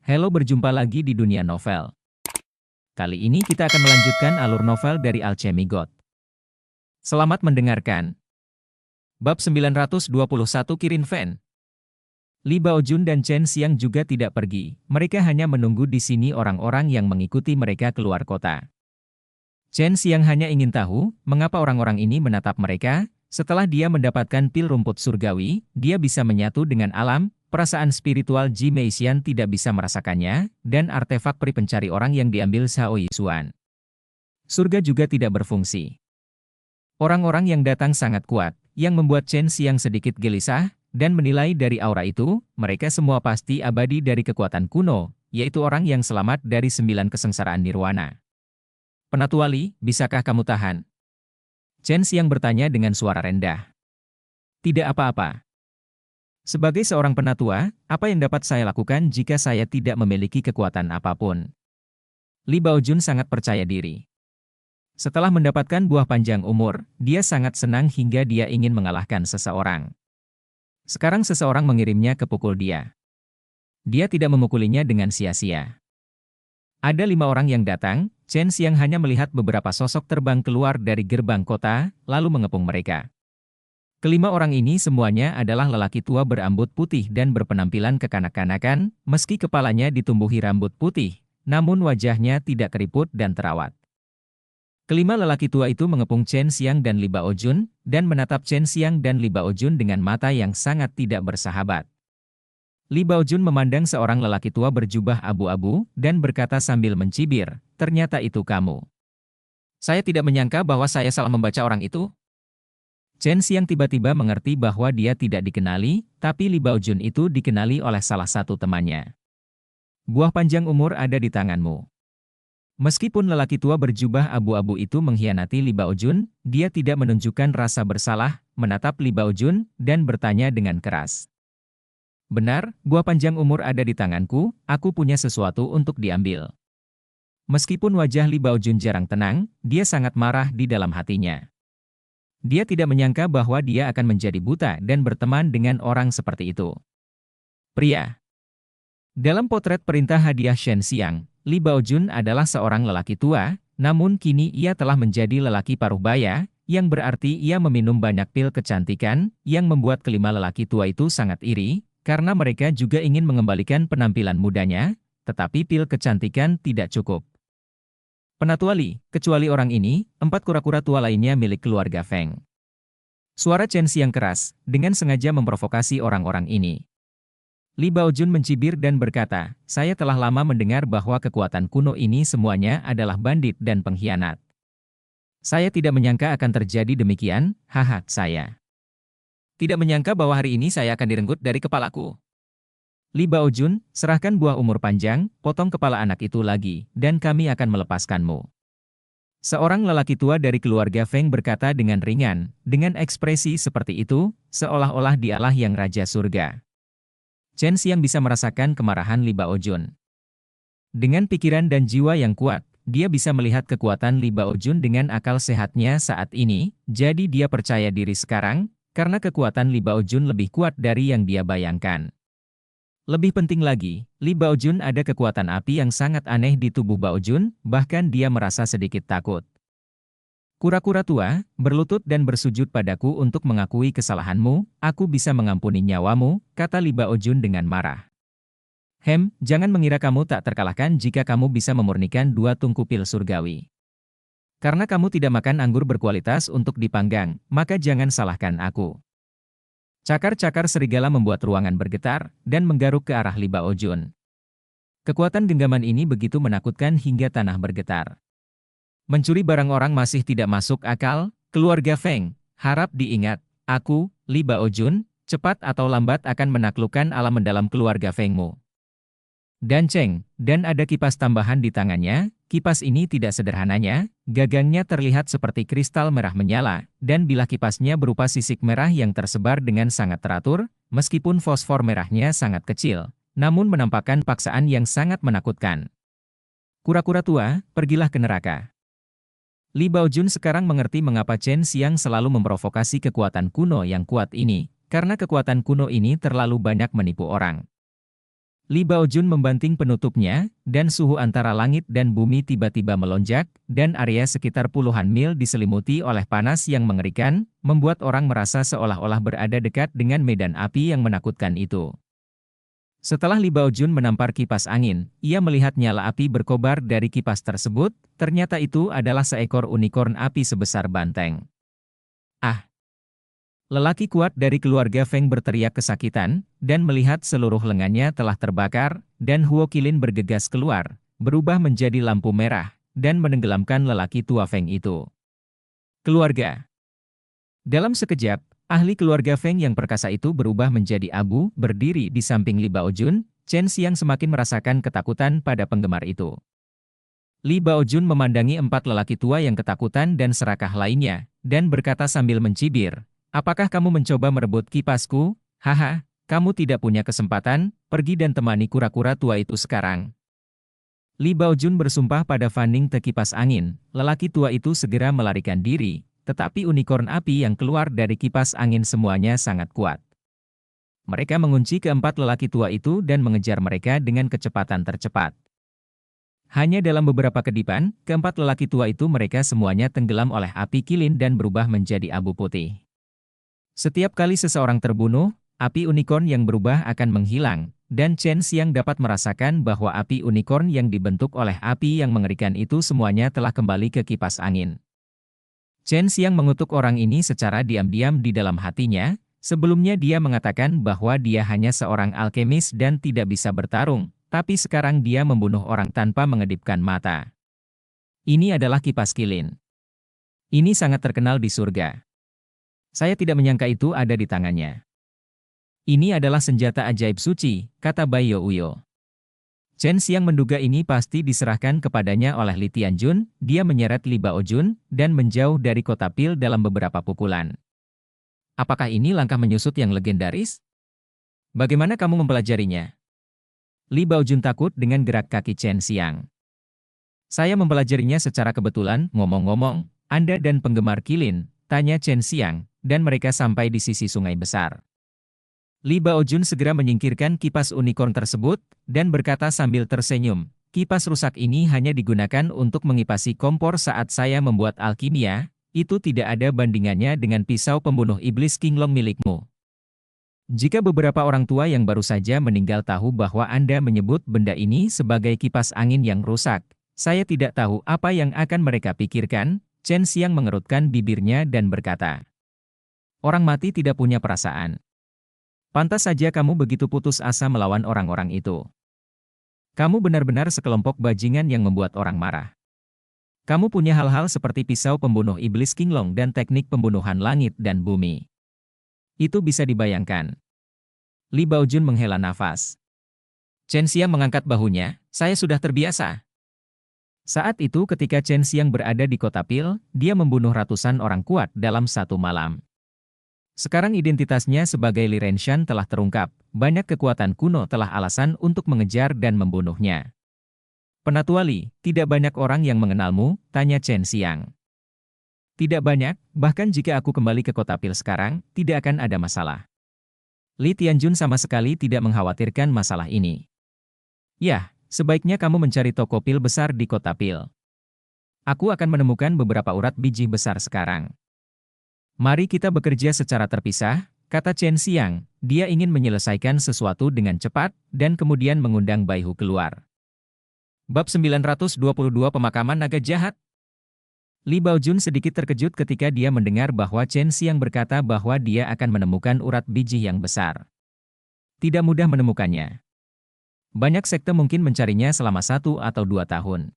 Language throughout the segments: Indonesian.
Halo, berjumpa lagi di dunia novel. Kali ini kita akan melanjutkan alur novel dari Alchemy God. Selamat mendengarkan. Bab 921 Kirin Fen. Li Baojun dan Chen Xiang juga tidak pergi, mereka hanya menunggu di sini orang-orang yang mengikuti mereka keluar kota. Chen Xiang hanya ingin tahu, mengapa orang-orang ini menatap mereka. Setelah dia mendapatkan pil rumput surgawi, dia bisa menyatu dengan alam. Perasaan spiritual Ji Meixian tidak bisa merasakannya, dan artefak peri pencari orang yang diambil Xiao Yixuan. Surga juga tidak berfungsi. Orang-orang yang datang sangat kuat, yang membuat Chen Xiang sedikit gelisah, dan menilai dari aura itu, mereka semua pasti abadi dari kekuatan kuno, yaitu orang yang selamat dari 9 kesengsaraan nirwana. Penatuali, bisakah kamu tahan? Chen Xiang bertanya dengan suara rendah. Tidak apa-apa. Sebagai seorang penatua, apa yang dapat saya lakukan jika saya tidak memiliki kekuatan apapun? Li Baojun sangat percaya diri. Setelah mendapatkan buah panjang umur, dia sangat senang hingga dia ingin mengalahkan seseorang. Sekarang seseorang mengirimnya ke pukul dia. Dia tidak memukulinya dengan sia-sia. Ada 5 orang yang datang, Chen Xiang hanya melihat beberapa sosok terbang keluar dari gerbang kota, lalu mengepung mereka. Kelima orang ini semuanya adalah lelaki tua berambut putih dan berpenampilan kekanak-kanakan, meski kepalanya ditumbuhi rambut putih, namun wajahnya tidak keriput dan terawat. Kelima lelaki tua itu mengepung Chen Xiang dan Li Baojun, dan menatap Chen Xiang dan Li Baojun dengan mata yang sangat tidak bersahabat. Li Baojun memandang seorang lelaki tua berjubah abu-abu, dan berkata sambil mencibir, "Ternyata itu kamu. Saya tidak menyangka bahwa saya salah membaca orang itu." Chen Xiang tiba-tiba mengerti bahwa dia tidak dikenali, tapi Li Baojun itu dikenali oleh salah satu temannya. Buah panjang umur ada di tanganmu. Meskipun lelaki tua berjubah abu-abu itu mengkhianati Li Baojun, dia tidak menunjukkan rasa bersalah, menatap Li Baojun, dan bertanya dengan keras. Benar, buah panjang umur ada di tanganku, aku punya sesuatu untuk diambil. Meskipun wajah Li Baojun jarang tenang, dia sangat marah di dalam hatinya. Dia tidak menyangka bahwa dia akan menjadi buta dan berteman dengan orang seperti itu. Pria. Dalam potret perintah hadiah Shen Xiang, Li Baojun adalah seorang lelaki tua, namun kini ia telah menjadi lelaki paruh baya, yang berarti ia meminum banyak pil kecantikan, yang membuat kelima lelaki tua itu sangat iri, karena mereka juga ingin mengembalikan penampilan mudanya, tetapi pil kecantikan tidak cukup. Penatuali, kecuali orang ini, 4 kura-kura tua lainnya milik keluarga Feng. Suara Chen Xiang keras, dengan sengaja memprovokasi orang-orang ini. Li Baojun mencibir dan berkata, saya telah lama mendengar bahwa kekuatan kuno ini semuanya adalah bandit dan pengkhianat. Saya tidak menyangka akan terjadi demikian, haha, saya tidak menyangka bahwa hari ini saya akan direnggut dari kepalaku. Li Baojun, serahkan buah umur panjang, potong kepala anak itu lagi, dan kami akan melepaskanmu. Seorang lelaki tua dari keluarga Feng berkata dengan ringan, dengan ekspresi seperti itu, seolah-olah dialah yang Raja Surga. Chen Xiang bisa merasakan kemarahan Li Baojun. Dengan pikiran dan jiwa yang kuat, dia bisa melihat kekuatan Li Baojun dengan akal sehatnya saat ini, jadi dia percaya diri sekarang, karena kekuatan Li Baojun lebih kuat dari yang dia bayangkan. Lebih penting lagi, Li Baojun ada kekuatan api yang sangat aneh di tubuh Baojun, bahkan dia merasa sedikit takut. Kura-kura tua, berlutut dan bersujud padaku untuk mengakui kesalahanmu, aku bisa mengampuni nyawamu, kata Li Baojun dengan marah. Jangan mengira kamu tak terkalahkan jika kamu bisa memurnikan 2 tungku pil surgawi. Karena kamu tidak makan anggur berkualitas untuk dipanggang, maka jangan salahkan aku. Cakar-cakar serigala membuat ruangan bergetar, dan menggaruk ke arah Li Baojun. Kekuatan genggaman ini begitu menakutkan hingga tanah bergetar. Mencuri barang orang masih tidak masuk akal, keluarga Feng, harap diingat, aku, Li Baojun, cepat atau lambat akan menaklukkan alam mendalam keluarga Fengmu. Dan Cheng, dan ada kipas tambahan di tangannya, kipas ini tidak sederhananya, gagangnya terlihat seperti kristal merah menyala, dan bilah kipasnya berupa sisik merah yang tersebar dengan sangat teratur, meskipun fosfor merahnya sangat kecil, namun menampakkan paksaan yang sangat menakutkan. Kura-kura tua, pergilah ke neraka. Li Baojun sekarang mengerti mengapa Chen Xiang selalu memprovokasi kekuatan kuno yang kuat ini, karena kekuatan kuno ini terlalu banyak menipu orang. Li Baojun membanting penutupnya, dan suhu antara langit dan bumi tiba-tiba melonjak, dan area sekitar puluhan mil diselimuti oleh panas yang mengerikan, membuat orang merasa seolah-olah berada dekat dengan medan api yang menakutkan itu. Setelah Li Baojun menampar kipas angin, ia melihat nyala api berkobar dari kipas tersebut, ternyata itu adalah seekor unicorn api sebesar banteng. Ah! Lelaki kuat dari keluarga Feng berteriak kesakitan, dan melihat seluruh lengannya telah terbakar, dan Huo Qilin bergegas keluar, berubah menjadi lampu merah, dan menenggelamkan lelaki tua Feng itu. Keluarga. Dalam sekejap, ahli keluarga Feng yang perkasa itu berubah menjadi abu, berdiri di samping Li Baojun. Chen Xiang semakin merasakan ketakutan pada penggemar itu. Li Baojun memandangi empat lelaki tua yang ketakutan dan serakah lainnya, dan berkata sambil mencibir, "Apakah kamu mencoba merebut kipasku? Haha, kamu tidak punya kesempatan, pergi dan temani kura-kura tua itu sekarang." Li Baojun bersumpah pada Fanning Te kipas angin, lelaki tua itu segera melarikan diri, tetapi unicorn api yang keluar dari kipas angin semuanya sangat kuat. Mereka mengunci keempat lelaki tua itu dan mengejar mereka dengan kecepatan tercepat. Hanya dalam beberapa kedipan, keempat lelaki tua itu mereka semuanya tenggelam oleh api kilin dan berubah menjadi abu putih. Setiap kali seseorang terbunuh, api unicorn yang berubah akan menghilang, dan Chen Xiang dapat merasakan bahwa api unicorn yang dibentuk oleh api yang mengerikan itu semuanya telah kembali ke kipas angin. Chen Xiang mengutuk orang ini secara diam-diam di dalam hatinya, sebelumnya dia mengatakan bahwa dia hanya seorang alkemis dan tidak bisa bertarung, tapi sekarang dia membunuh orang tanpa mengedipkan mata. Ini adalah kipas kilin. Ini sangat terkenal di surga. Saya tidak menyangka itu ada di tangannya. Ini adalah senjata ajaib suci, kata Bai Youyo. Chen Xiang menduga ini pasti diserahkan kepadanya oleh Li Tianjun, dia menyeret Li Baojun, dan menjauh dari kota Pil dalam beberapa pukulan. Apakah ini langkah menyusut yang legendaris? Bagaimana kamu mempelajarinya? Li Baojun takut dengan gerak kaki Chen Xiang. Saya mempelajarinya secara kebetulan, ngomong-ngomong, Anda dan penggemar kilin, tanya Chen Xiang, dan mereka sampai di sisi sungai besar. Li Baojun segera menyingkirkan kipas unicorn tersebut, dan berkata sambil tersenyum, kipas rusak ini hanya digunakan untuk mengipasi kompor saat saya membuat alkimia, itu tidak ada bandingannya dengan pisau pembunuh iblis Qinglong milikmu. Jika beberapa orang tua yang baru saja meninggal tahu bahwa Anda menyebut benda ini sebagai kipas angin yang rusak, saya tidak tahu apa yang akan mereka pikirkan. Chen Xiang mengerutkan bibirnya dan berkata, "Orang mati tidak punya perasaan. Pantas saja kamu begitu putus asa melawan orang-orang itu. Kamu benar-benar sekelompok bajingan yang membuat orang marah. Kamu punya hal-hal seperti pisau pembunuh iblis Qinglong dan teknik pembunuhan langit dan bumi. Itu bisa dibayangkan." Li Baojun menghela nafas. Chen Xiang mengangkat bahunya, "Saya sudah terbiasa." Saat itu ketika Chen Xiang berada di kota Pil, dia membunuh ratusan orang kuat dalam satu malam. Sekarang identitasnya sebagai Li Renshan telah terungkap, banyak kekuatan kuno telah alasan untuk mengejar dan membunuhnya. "Penatua Li, tidak banyak orang yang mengenalmu?" tanya Chen Xiang. "Tidak banyak, bahkan jika aku kembali ke kota Pil sekarang, tidak akan ada masalah." Li Tianjun sama sekali tidak mengkhawatirkan masalah ini. "Yah, sebaiknya kamu mencari toko pil besar di kota Pil. Aku akan menemukan beberapa urat biji besar sekarang. Mari kita bekerja secara terpisah," kata Chen Xiang. Dia ingin menyelesaikan sesuatu dengan cepat, dan kemudian mengundang Bai Hu keluar. Bab 922 Pemakaman Naga Jahat. Li Baojun sedikit terkejut ketika dia mendengar bahwa Chen Xiang berkata bahwa dia akan menemukan urat biji yang besar. Tidak mudah menemukannya. Banyak sekte mungkin mencarinya selama 1 atau 2 tahun.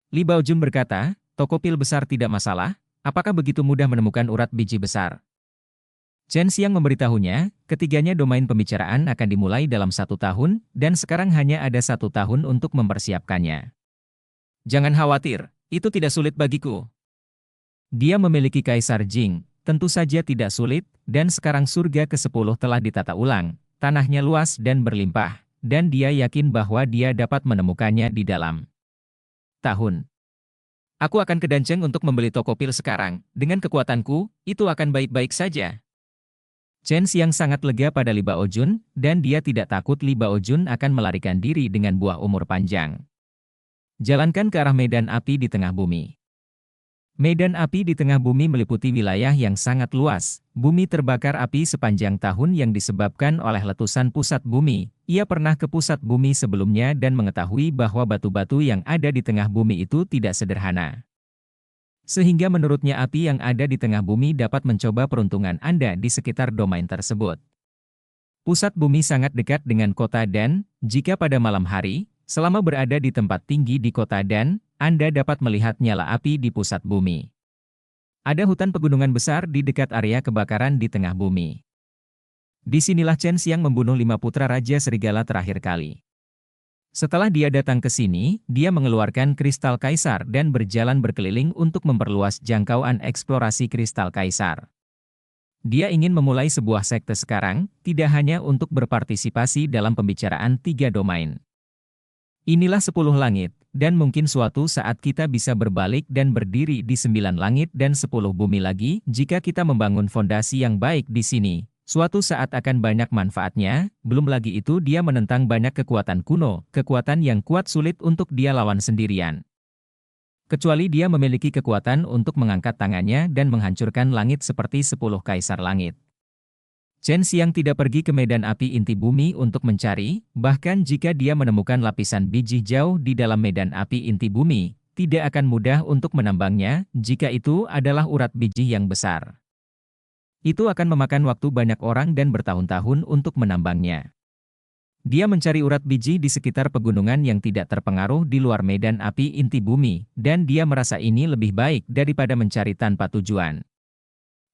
Li Baojun berkata, "Toko pil besar tidak masalah, apakah begitu mudah menemukan urat biji besar?" Chen Xiang memberitahunya, ketiganya domain pembicaraan akan dimulai dalam 1 tahun, dan sekarang hanya ada 1 tahun untuk mempersiapkannya. "Jangan khawatir, itu tidak sulit bagiku. Dia memiliki Kaisar Jing, tentu saja tidak sulit, dan sekarang surga ke-10 telah ditata ulang, tanahnya luas dan berlimpah. Dan dia yakin bahwa dia dapat menemukannya di dalam tahun. Aku akan ke Danceng untuk membeli toko pil sekarang. Dengan kekuatanku, itu akan baik-baik saja." Chen Xiang sangat lega pada Li Baojun, dan dia tidak takut Li Baojun akan melarikan diri dengan buah umur panjang. Jalankan ke arah medan api di tengah bumi. Medan api di tengah bumi meliputi wilayah yang sangat luas. Bumi terbakar api sepanjang tahun yang disebabkan oleh letusan pusat bumi. Ia pernah ke pusat bumi sebelumnya dan mengetahui bahwa batu-batu yang ada di tengah bumi itu tidak sederhana. Sehingga menurutnya api yang ada di tengah bumi dapat mencoba peruntungan Anda di sekitar domain tersebut. Pusat bumi sangat dekat dengan kota dan, jika pada malam hari, selama berada di tempat tinggi di kota dan, Anda dapat melihat nyala api di pusat bumi. Ada hutan pegunungan besar di dekat area kebakaran di tengah bumi. Disinilah Chen Xiang membunuh 5 putra Raja Serigala terakhir kali. Setelah dia datang ke sini, dia mengeluarkan kristal kaisar dan berjalan berkeliling untuk memperluas jangkauan eksplorasi kristal kaisar. Dia ingin memulai sebuah sekte sekarang, tidak hanya untuk berpartisipasi dalam pembicaraan 3 domain. Inilah 10 langit, dan mungkin suatu saat kita bisa berbalik dan berdiri di 9 langit dan 10 bumi lagi jika kita membangun fondasi yang baik di sini. Suatu saat akan banyak manfaatnya, belum lagi itu dia menentang banyak kekuatan kuno, kekuatan yang kuat sulit untuk dia lawan sendirian. Kecuali dia memiliki kekuatan untuk mengangkat tangannya dan menghancurkan langit seperti 10 kaisar langit. Chen Xiang tidak pergi ke medan api inti bumi untuk mencari, bahkan jika dia menemukan lapisan biji jauh di dalam medan api inti bumi, tidak akan mudah untuk menambangnya jika itu adalah urat biji yang besar. Itu akan memakan waktu banyak orang dan bertahun-tahun untuk menambangnya. Dia mencari urat biji di sekitar pegunungan yang tidak terpengaruh di luar medan api inti bumi, dan dia merasa ini lebih baik daripada mencari tanpa tujuan.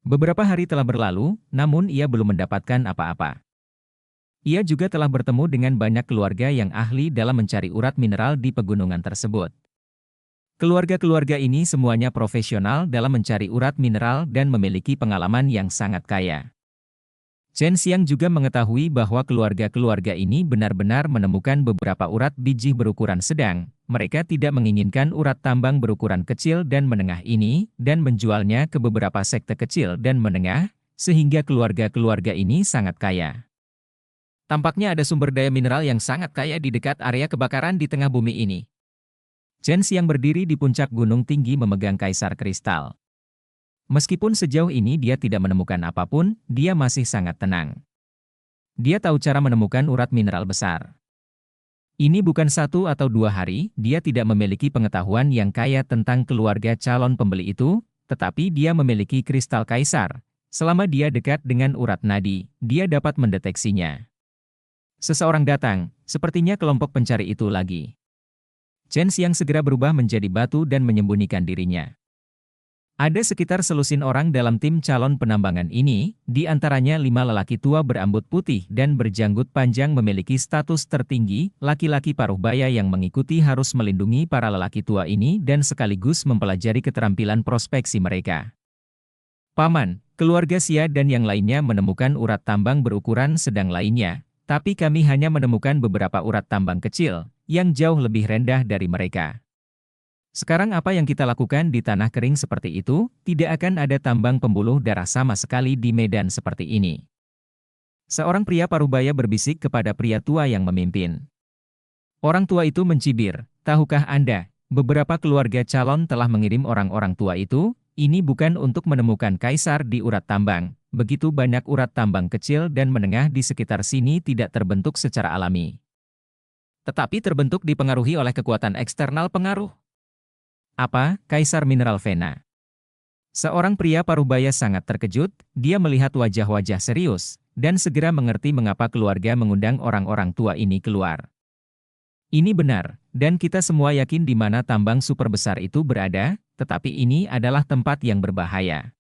Beberapa hari telah berlalu, namun ia belum mendapatkan apa-apa. Ia juga telah bertemu dengan banyak keluarga yang ahli dalam mencari urat mineral di pegunungan tersebut. Keluarga-keluarga ini semuanya profesional dalam mencari urat mineral dan memiliki pengalaman yang sangat kaya. Chen Xiang juga mengetahui bahwa keluarga-keluarga ini benar-benar menemukan beberapa urat biji berukuran sedang. Mereka tidak menginginkan urat tambang berukuran kecil dan menengah ini, dan menjualnya ke beberapa sekte kecil dan menengah, sehingga keluarga-keluarga ini sangat kaya. Tampaknya ada sumber daya mineral yang sangat kaya di dekat area kebakaran di tengah bumi ini. Chen Xiang berdiri di puncak gunung tinggi memegang kaisar kristal. Meskipun sejauh ini dia tidak menemukan apapun, dia masih sangat tenang. Dia tahu cara menemukan urat mineral besar. Ini bukan 1 atau 2 hari, dia tidak memiliki pengetahuan yang kaya tentang keluarga calon pembeli itu, tetapi dia memiliki kristal kaisar. Selama dia dekat dengan urat nadi, dia dapat mendeteksinya. Seseorang datang, sepertinya kelompok pencari itu lagi. Chen Xiang segera berubah menjadi batu dan menyembunyikan dirinya. Ada sekitar selusin orang dalam tim calon penambangan ini, di antaranya 5 lelaki tua berambut putih dan berjanggut panjang memiliki status tertinggi, laki-laki paruh baya yang mengikuti harus melindungi para lelaki tua ini dan sekaligus mempelajari keterampilan prospeksi mereka. Paman, keluarga Xia dan yang lainnya menemukan urat tambang berukuran sedang lainnya, tapi kami hanya menemukan beberapa urat tambang kecil, yang jauh lebih rendah dari mereka. Sekarang apa yang kita lakukan di tanah kering seperti itu, tidak akan ada tambang pembuluh darah sama sekali di medan seperti ini. Seorang pria parubaya berbisik kepada pria tua yang memimpin. Orang tua itu mencibir, tahukah Anda, beberapa keluarga calon telah mengirim orang-orang tua itu, ini bukan untuk menemukan kaisar di urat tambang, begitu banyak urat tambang kecil dan menengah di sekitar sini tidak terbentuk secara alami. Tetapi terbentuk dipengaruhi oleh kekuatan eksternal pengaruh. Apa, Kaisar Mineral Vena? Seorang pria parubaya sangat terkejut, dia melihat wajah-wajah serius, dan segera mengerti mengapa keluarga mengundang orang-orang tua ini keluar. Ini benar, dan kita semua yakin di mana tambang super besar itu berada, tetapi ini adalah tempat yang berbahaya.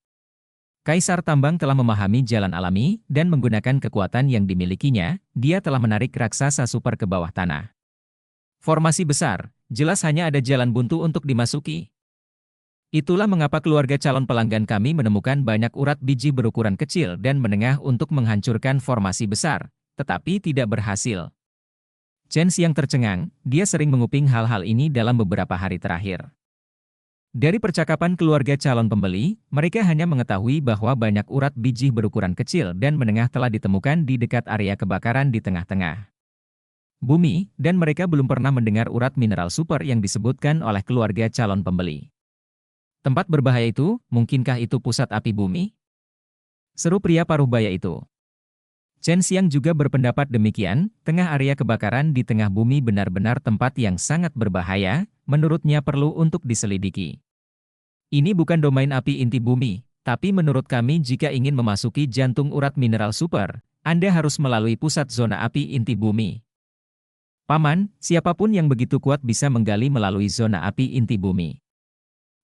Kaisar tambang telah memahami jalan alami, dan menggunakan kekuatan yang dimilikinya, dia telah menarik raksasa super ke bawah tanah. Formasi besar, jelas hanya ada jalan buntu untuk dimasuki. Itulah mengapa keluarga calon pelanggan kami menemukan banyak urat biji berukuran kecil dan menengah untuk menghancurkan formasi besar, tetapi tidak berhasil. Chen Xiang tercengang, dia sering menguping hal-hal ini dalam beberapa hari terakhir. Dari percakapan keluarga calon pembeli, mereka hanya mengetahui bahwa banyak urat biji berukuran kecil dan menengah telah ditemukan di dekat area kebakaran di tengah-tengah bumi, dan mereka belum pernah mendengar urat mineral super yang disebutkan oleh keluarga calon pembeli. Tempat berbahaya itu, mungkinkah itu pusat api bumi? Seru pria paruh baya itu. Chen Xiang juga berpendapat demikian, tengah area kebakaran di tengah bumi benar-benar tempat yang sangat berbahaya, menurutnya perlu untuk diselidiki. Ini bukan domain api inti bumi, tapi menurut kami jika ingin memasuki jantung urat mineral super, Anda harus melalui pusat zona api inti bumi. Paman, siapapun yang begitu kuat bisa menggali melalui zona api inti bumi.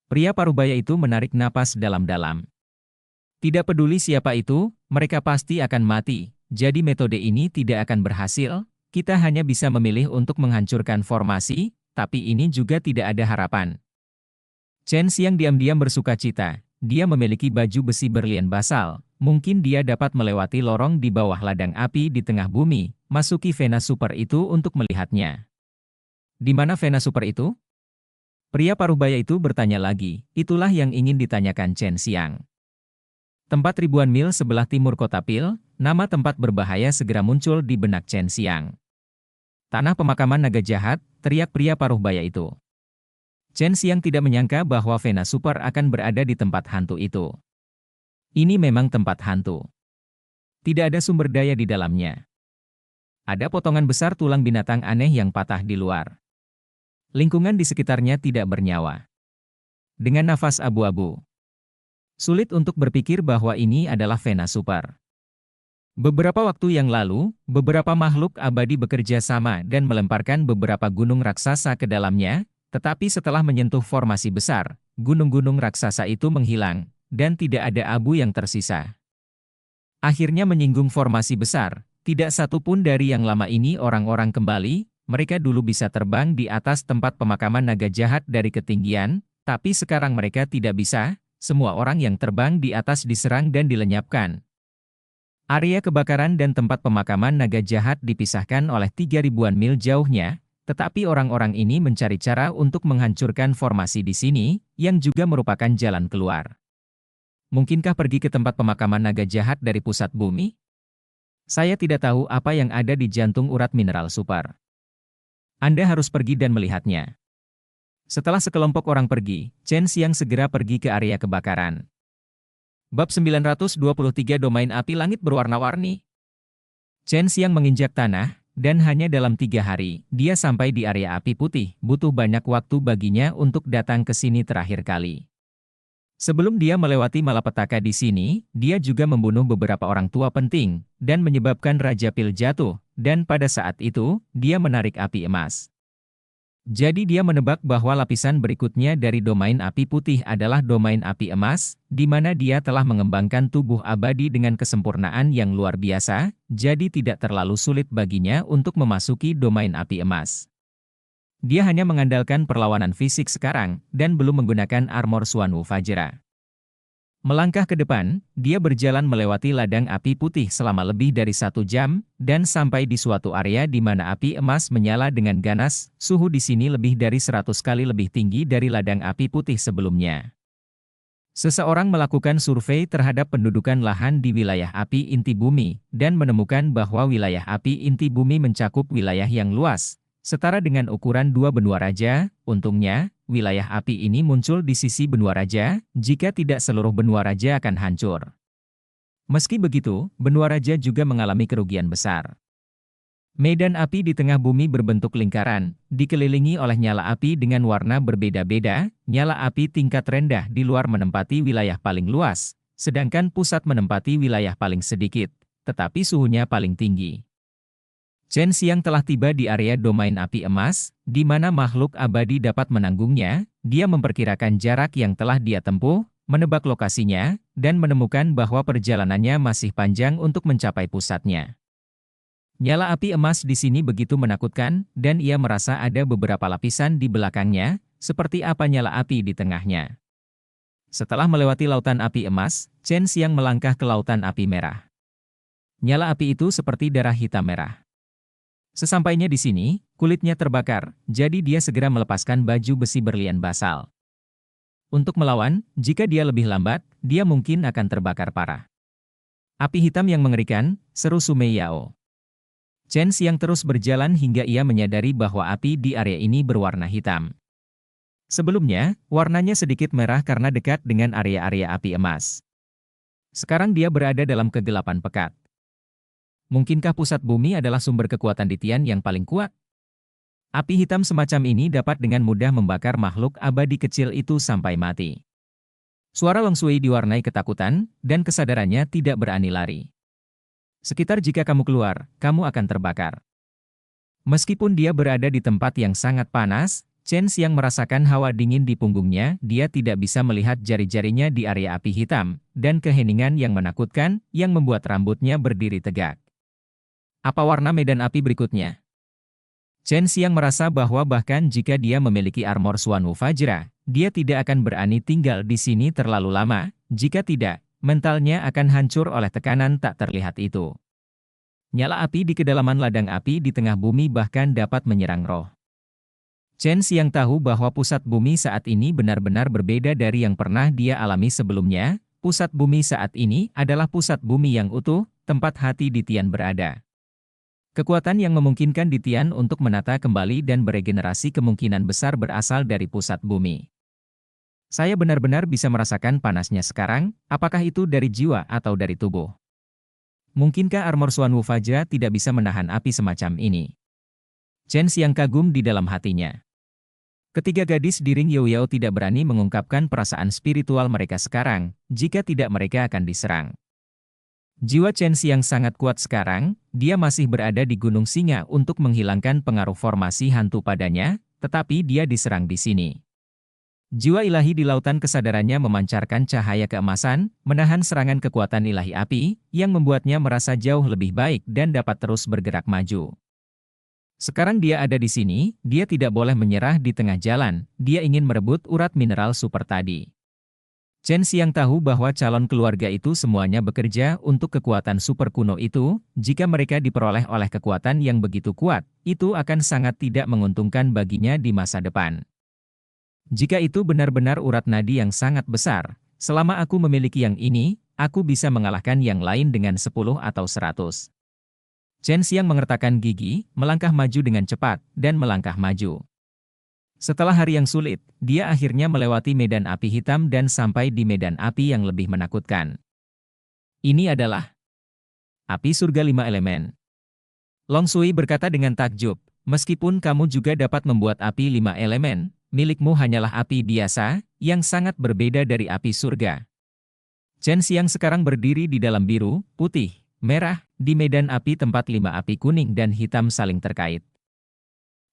Pria parubaya itu menarik napas dalam-dalam. Tidak peduli siapa itu, mereka pasti akan mati, jadi metode ini tidak akan berhasil, kita hanya bisa memilih untuk menghancurkan formasi, tapi ini juga tidak ada harapan. Chen Xiang diam-diam bersukacita, dia memiliki baju besi berlian basal, mungkin dia dapat melewati lorong di bawah ladang api di tengah bumi, masuki vena super itu untuk melihatnya. Di mana vena super itu? Pria parubaya itu bertanya lagi, itulah yang ingin ditanyakan Chen Xiang. Tempat ribuan mil sebelah timur kota Pil, nama tempat berbahaya segera muncul di benak Chen Xiang. Tanah pemakaman naga jahat, teriak pria paruh baya itu. Chen Xiang tidak menyangka bahwa vena super akan berada di tempat hantu itu. Ini memang tempat hantu. Tidak ada sumber daya di dalamnya. Ada potongan besar tulang binatang aneh yang patah di luar. Lingkungan di sekitarnya tidak bernyawa. Dengan nafas abu-abu. Sulit untuk berpikir bahwa ini adalah vena super. Beberapa waktu yang lalu, beberapa makhluk abadi bekerja sama dan melemparkan beberapa gunung raksasa ke dalamnya, tetapi setelah menyentuh formasi besar, gunung-gunung raksasa itu menghilang, dan tidak ada abu yang tersisa. Akhirnya menyinggung formasi besar, tidak satu pun dari yang lama ini orang-orang kembali, mereka dulu bisa terbang di atas tempat pemakaman naga jahat dari ketinggian, tapi sekarang mereka tidak bisa, semua orang yang terbang di atas diserang dan dilenyapkan. Area kebakaran dan tempat pemakaman naga jahat dipisahkan oleh 3.000-an mil jauhnya, tetapi orang-orang ini mencari cara untuk menghancurkan formasi di sini, yang juga merupakan jalan keluar. Mungkinkah pergi ke tempat pemakaman naga jahat dari pusat bumi? Saya tidak tahu apa yang ada di jantung urat mineral super. Anda harus pergi dan melihatnya. Setelah sekelompok orang pergi, Chen Xiang segera pergi ke area kebakaran. Bab 923 Domain Api Langit Berwarna-Warni. Chen Xiang menginjak tanah, dan hanya dalam 3 hari, dia sampai di area api putih, butuh banyak waktu baginya untuk datang ke sini terakhir kali. Sebelum dia melewati malapetaka di sini, dia juga membunuh beberapa orang tua penting, dan menyebabkan Raja Pil jatuh, dan pada saat itu, dia menarik api emas. Jadi dia menebak bahwa lapisan berikutnya dari domain api putih adalah domain api emas, di mana dia telah mengembangkan tubuh abadi dengan kesempurnaan yang luar biasa, jadi tidak terlalu sulit baginya untuk memasuki domain api emas. Dia hanya mengandalkan perlawanan fisik sekarang, dan belum menggunakan armor Xuanwu Fajra. Melangkah ke depan, dia berjalan melewati ladang api putih selama lebih dari 1 jam, dan sampai di suatu area di mana api emas menyala dengan ganas, suhu di sini lebih dari 100 kali lebih tinggi dari ladang api putih sebelumnya. Seseorang melakukan survei terhadap pendudukan lahan di wilayah api inti bumi, dan menemukan bahwa wilayah api inti bumi mencakup wilayah yang luas, setara dengan ukuran 2 benua raja. Untungnya, wilayah api ini muncul di sisi benua raja, jika tidak seluruh benua raja akan hancur. Meski begitu, benua raja juga mengalami kerugian besar. Medan api di tengah bumi berbentuk lingkaran, dikelilingi oleh nyala api dengan warna berbeda-beda, nyala api tingkat rendah di luar menempati wilayah paling luas, sedangkan pusat menempati wilayah paling sedikit, tetapi suhunya paling tinggi. Chen Xiang telah tiba di area domain api emas, di mana makhluk abadi dapat menanggungnya. Dia memperkirakan jarak yang telah dia tempuh, menebak lokasinya, dan menemukan bahwa perjalanannya masih panjang untuk mencapai pusatnya. Nyala api emas di sini begitu menakutkan, dan ia merasa ada beberapa lapisan di belakangnya, seperti apa nyala api di tengahnya. Setelah melewati lautan api emas, Chen Xiang melangkah ke lautan api merah. Nyala api itu seperti darah hitam merah. Sesampainya di sini, kulitnya terbakar, jadi dia segera melepaskan baju besi berlian basal. Untuk melawan, jika dia lebih lambat, dia mungkin akan terbakar parah. Api hitam yang mengerikan, seru Sumei Yao. Chen Xiang terus berjalan hingga ia menyadari bahwa api di area ini berwarna hitam. Sebelumnya, warnanya sedikit merah karena dekat dengan area-area api emas. Sekarang dia berada dalam kegelapan pekat. Mungkinkah pusat bumi adalah sumber kekuatan di Tian yang paling kuat? Api hitam semacam ini dapat dengan mudah membakar makhluk abadi kecil itu sampai mati. Suara Long Sui diwarnai ketakutan, dan kesadarannya tidak berani lari. Sekitar jika kamu keluar, kamu akan terbakar. Meskipun dia berada di tempat yang sangat panas, Chen Xiang merasakan hawa dingin di punggungnya, dia tidak bisa melihat jari-jarinya di area api hitam, dan keheningan yang menakutkan, yang membuat rambutnya berdiri tegak. Apa warna medan api berikutnya? Chen Xiang merasa bahwa bahkan jika dia memiliki armor Xuanwu Fajra, dia tidak akan berani tinggal di sini terlalu lama, jika tidak, mentalnya akan hancur oleh tekanan tak terlihat itu. Nyala api di kedalaman ladang api di tengah bumi bahkan dapat menyerang roh. Chen Xiang tahu bahwa pusat bumi saat ini benar-benar berbeda dari yang pernah dia alami sebelumnya. Pusat bumi saat ini adalah pusat bumi yang utuh, tempat hati di Tian berada. Kekuatan yang memungkinkan di Tian untuk menata kembali dan beregenerasi kemungkinan besar berasal dari pusat bumi. Saya benar-benar bisa merasakan panasnya sekarang, apakah itu dari jiwa atau dari tubuh? Mungkinkah armor Xuanwu Fajra tidak bisa menahan api semacam ini? Chen Xiang kagum di dalam hatinya. Ketiga gadis di ring Youyao tidak berani mengungkapkan perasaan spiritual mereka sekarang, jika tidak mereka akan diserang. Jiwa Chen Xiang sangat kuat sekarang, dia masih berada di Gunung Singa untuk menghilangkan pengaruh formasi hantu padanya, tetapi dia diserang di sini. Jiwa ilahi di lautan kesadarannya memancarkan cahaya keemasan, menahan serangan kekuatan ilahi api, yang membuatnya merasa jauh lebih baik dan dapat terus bergerak maju. Sekarang dia ada di sini, dia tidak boleh menyerah di tengah jalan, dia ingin merebut urat mineral super tadi. Chen Xiang tahu bahwa calon keluarga itu semuanya bekerja untuk kekuatan super kuno itu, jika mereka diperoleh oleh kekuatan yang begitu kuat, itu akan sangat tidak menguntungkan baginya di masa depan. Jika itu benar-benar urat nadi yang sangat besar, selama aku memiliki yang ini, aku bisa mengalahkan yang lain dengan 10 atau 100. Chen Xiang mengertakkan gigi, melangkah maju dengan cepat, dan melangkah maju. Setelah hari yang sulit, dia akhirnya melewati medan api hitam dan sampai di medan api yang lebih menakutkan. Ini adalah api surga 5 elemen. Long Sui berkata dengan takjub, meskipun kamu juga dapat membuat api 5 elemen, milikmu hanyalah api biasa, yang sangat berbeda dari api surga. Chen Xiang sekarang berdiri di dalam biru, putih, merah, di medan api tempat 5 api kuning dan hitam saling terkait.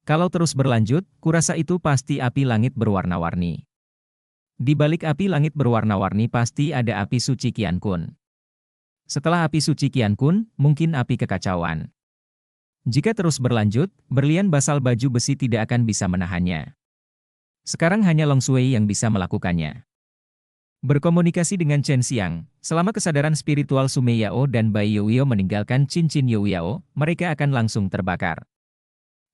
Kalau terus berlanjut, kurasa itu pasti api langit berwarna-warni. Di balik api langit berwarna-warni pasti ada api suci Qian Kun. Setelah api suci Qian Kun, mungkin api kekacauan. Jika terus berlanjut, berlian basal baju besi tidak akan bisa menahannya. Sekarang hanya Long Sui yang bisa melakukannya. Berkomunikasi dengan Chen Xiang, selama kesadaran spiritual Sumei Yao dan Bai Youyao meninggalkan cincin Youyao, mereka akan langsung terbakar.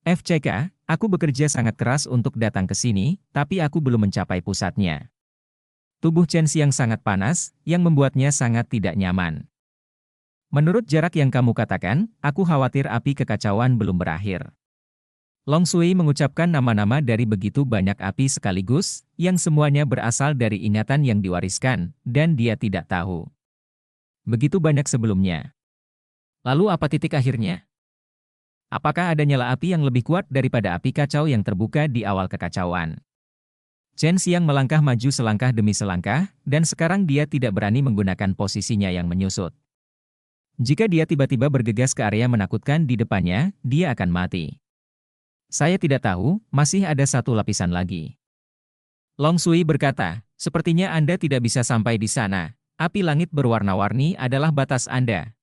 FCK, aku bekerja sangat keras untuk datang ke sini, tapi aku belum mencapai pusatnya. Tubuh Chen Xiang sangat panas, yang membuatnya sangat tidak nyaman. Menurut jarak yang kamu katakan, aku khawatir api kekacauan belum berakhir. Long Sui mengucapkan nama-nama dari begitu banyak api sekaligus, yang semuanya berasal dari ingatan yang diwariskan, dan dia tidak tahu. Begitu banyak sebelumnya. Lalu apa titik akhirnya? Apakah ada nyala api yang lebih kuat daripada api kacau yang terbuka di awal kekacauan? Chen Xiang melangkah maju selangkah demi selangkah, dan sekarang dia tidak berani menggunakan posisinya yang menyusut. Jika dia tiba-tiba bergegas ke area menakutkan di depannya, dia akan mati. Saya tidak tahu, masih ada satu lapisan lagi. Long Sui berkata, sepertinya Anda tidak bisa sampai di sana. Api langit berwarna-warni adalah batas Anda.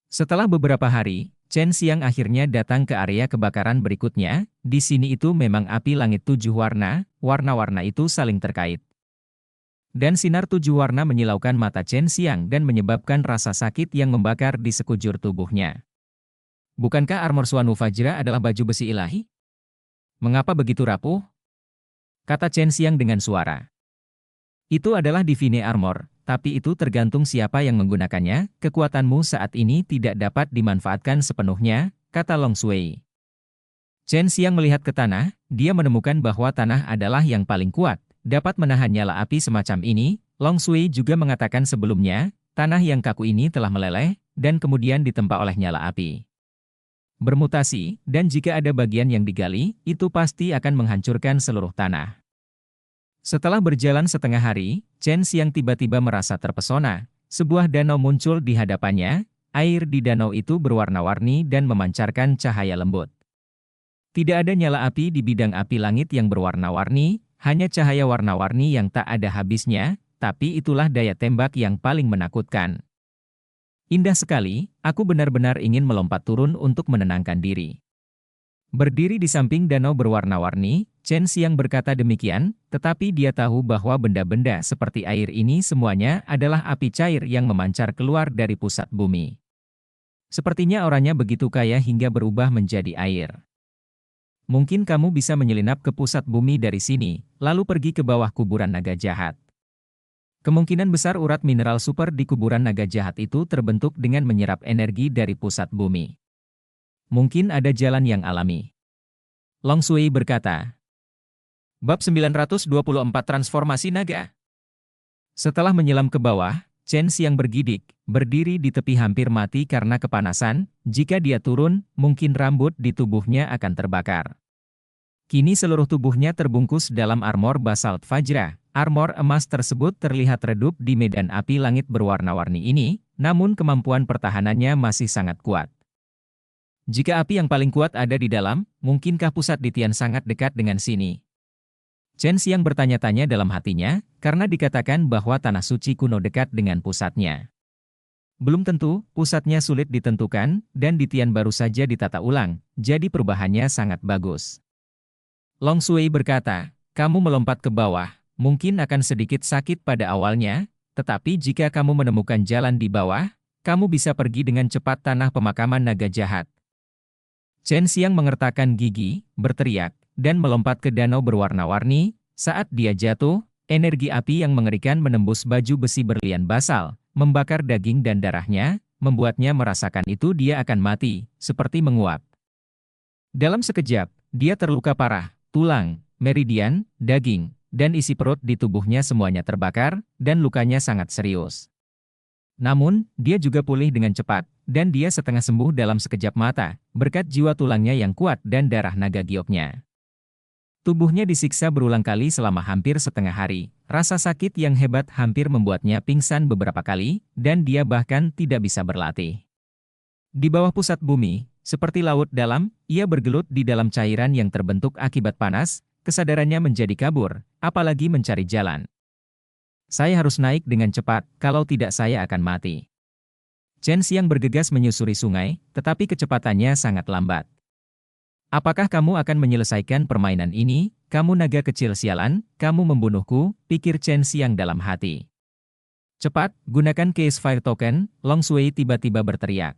Setelah beberapa hari, Chen Xiang akhirnya datang ke area kebakaran berikutnya. Di sini itu memang api langit 7 warna, warna-warna itu saling terkait. Dan sinar 7 warna menyilaukan mata Chen Xiang dan menyebabkan rasa sakit yang membakar di sekujur tubuhnya. Bukankah armor Xuanwu Fajra adalah baju besi ilahi? Mengapa begitu rapuh? Kata Chen Xiang dengan suara. Itu adalah Divine Armor, tapi itu tergantung siapa yang menggunakannya, kekuatanmu saat ini tidak dapat dimanfaatkan sepenuhnya, kata Long Shui. Chen Xiang melihat ke tanah, dia menemukan bahwa tanah adalah yang paling kuat, dapat menahan nyala api semacam ini. Long Shui juga mengatakan sebelumnya, tanah yang kaku ini telah meleleh, dan kemudian ditempa oleh nyala api. Bermutasi, dan jika ada bagian yang digali, itu pasti akan menghancurkan seluruh tanah. Setelah berjalan setengah hari, Chen Xiang tiba-tiba merasa terpesona. Sebuah danau muncul di hadapannya, air di danau itu berwarna-warni dan memancarkan cahaya lembut. Tidak ada nyala api di bidang api langit yang berwarna-warni, hanya cahaya warna-warni yang tak ada habisnya, tapi itulah daya tembak yang paling menakutkan. Indah sekali, aku benar-benar ingin melompat turun untuk menenangkan diri. Berdiri di samping danau berwarna-warni, Chen Xiang berkata demikian, tetapi dia tahu bahwa benda-benda seperti air ini semuanya adalah api cair yang memancar keluar dari pusat bumi. Sepertinya orangnya begitu kaya hingga berubah menjadi air. Mungkin kamu bisa menyelinap ke pusat bumi dari sini, lalu pergi ke bawah kuburan naga jahat. Kemungkinan besar urat mineral super di kuburan naga jahat itu terbentuk dengan menyerap energi dari pusat bumi. Mungkin ada jalan yang alami. Long Shui berkata. Bab 924 Transformasi Naga. Setelah menyelam ke bawah, Chen Xiang bergidik, berdiri di tepi hampir mati karena kepanasan. Jika dia turun, mungkin rambut di tubuhnya akan terbakar. Kini seluruh tubuhnya terbungkus dalam armor basalt Vajra. Armor emas tersebut terlihat redup di medan api langit berwarna-warni ini, namun kemampuan pertahanannya masih sangat kuat. Jika api yang paling kuat ada di dalam, mungkinkah pusat Ditian sangat dekat dengan sini? Chen Xiang bertanya-tanya dalam hatinya, karena dikatakan bahwa tanah suci kuno dekat dengan pusatnya. Belum tentu, pusatnya sulit ditentukan, dan Ditian baru saja ditata ulang, jadi perubahannya sangat bagus. Long Shui berkata, kamu melompat ke bawah, mungkin akan sedikit sakit pada awalnya, tetapi jika kamu menemukan jalan di bawah, kamu bisa pergi dengan cepat tanah pemakaman naga jahat. Chen Xiang mengertakkan gigi, berteriak, dan melompat ke danau berwarna-warni. Saat dia jatuh, energi api yang mengerikan menembus baju besi berlian basal, membakar daging dan darahnya, membuatnya merasakan itu dia akan mati, seperti menguap. Dalam sekejap, dia terluka parah, tulang, meridian, daging, dan isi perut di tubuhnya semuanya terbakar, dan lukanya sangat serius. Namun, dia juga pulih dengan cepat, dan dia setengah sembuh dalam sekejap mata, berkat jiwa tulangnya yang kuat dan darah naga gioknya. Tubuhnya disiksa berulang kali selama hampir setengah hari, rasa sakit yang hebat hampir membuatnya pingsan beberapa kali, dan dia bahkan tidak bisa berlatih. Di bawah pusat bumi, seperti laut dalam, ia bergelut di dalam cairan yang terbentuk akibat panas, kesadarannya menjadi kabur, apalagi mencari jalan. Saya harus naik dengan cepat, kalau tidak saya akan mati. Chen Xiang bergegas menyusuri sungai, tetapi kecepatannya sangat lambat. Apakah kamu akan menyelesaikan permainan ini? Kamu naga kecil sialan, kamu membunuhku, pikir Chen Xiang dalam hati. Cepat, gunakan Case Fire Token, Long Shui tiba-tiba berteriak.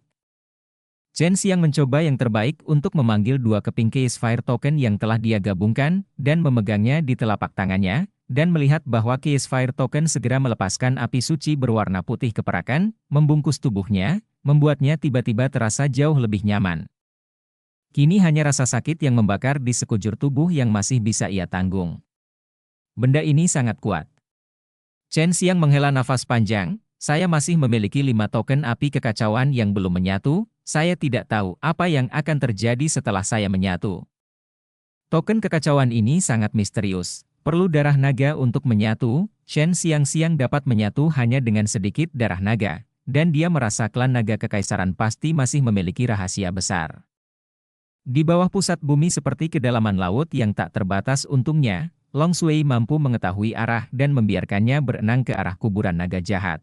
Chen Xiang mencoba yang terbaik untuk memanggil dua keping Case Fire Token yang telah dia gabungkan, dan memegangnya di telapak tangannya, dan melihat bahwa Case Fire Token segera melepaskan api suci berwarna putih keperakan, membungkus tubuhnya, membuatnya tiba-tiba terasa jauh lebih nyaman. Kini hanya rasa sakit yang membakar di sekujur tubuh yang masih bisa ia tanggung. Benda ini sangat kuat. Chen Xiang menghela nafas panjang, saya masih memiliki 5 token api kekacauan yang belum menyatu, saya tidak tahu apa yang akan terjadi setelah saya menyatu. Token kekacauan ini sangat misterius. Perlu darah naga untuk menyatu, Chen Xiang dapat menyatu hanya dengan sedikit darah naga, dan dia merasa klan naga kekaisaran pasti masih memiliki rahasia besar. Di bawah pusat bumi seperti kedalaman laut yang tak terbatas untungnya, Long Shui mampu mengetahui arah dan membiarkannya berenang ke arah kuburan naga jahat.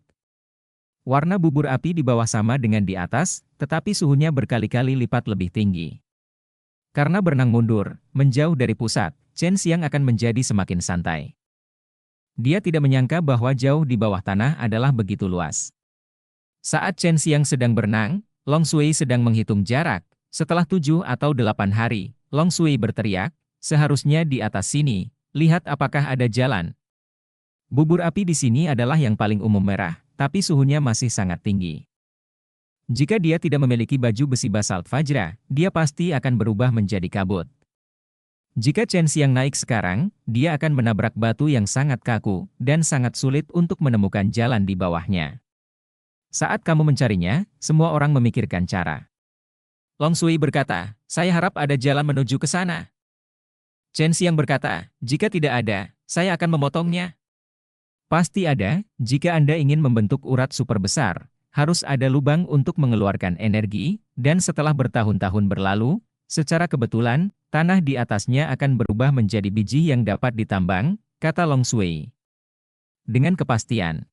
Warna bubur api di bawah sama dengan di atas, tetapi suhunya berkali-kali lipat lebih tinggi. Karena berenang mundur, menjauh dari pusat, Chen Xiang akan menjadi semakin santai. Dia tidak menyangka bahwa jauh di bawah tanah adalah begitu luas. Saat Chen Xiang sedang berenang, Long Shui sedang menghitung jarak. Setelah 7 atau 8 hari, Long Shui berteriak, seharusnya di atas sini, lihat apakah ada jalan. Bubur api di sini adalah yang paling umum merah, tapi suhunya masih sangat tinggi. Jika dia tidak memiliki baju besi basalt Fajra, dia pasti akan berubah menjadi kabut. Jika Chen Xiang naik sekarang, dia akan menabrak batu yang sangat kaku, dan sangat sulit untuk menemukan jalan di bawahnya. Saat kamu mencarinya, semua orang memikirkan cara. Long Sui berkata, saya harap ada jalan menuju ke sana. Chen Xiang berkata, jika tidak ada, saya akan memotongnya. Pasti ada, jika Anda ingin membentuk urat super besar, harus ada lubang untuk mengeluarkan energi, dan setelah bertahun-tahun berlalu, secara kebetulan, tanah di atasnya akan berubah menjadi biji yang dapat ditambang, kata Long Sui. Dengan kepastian.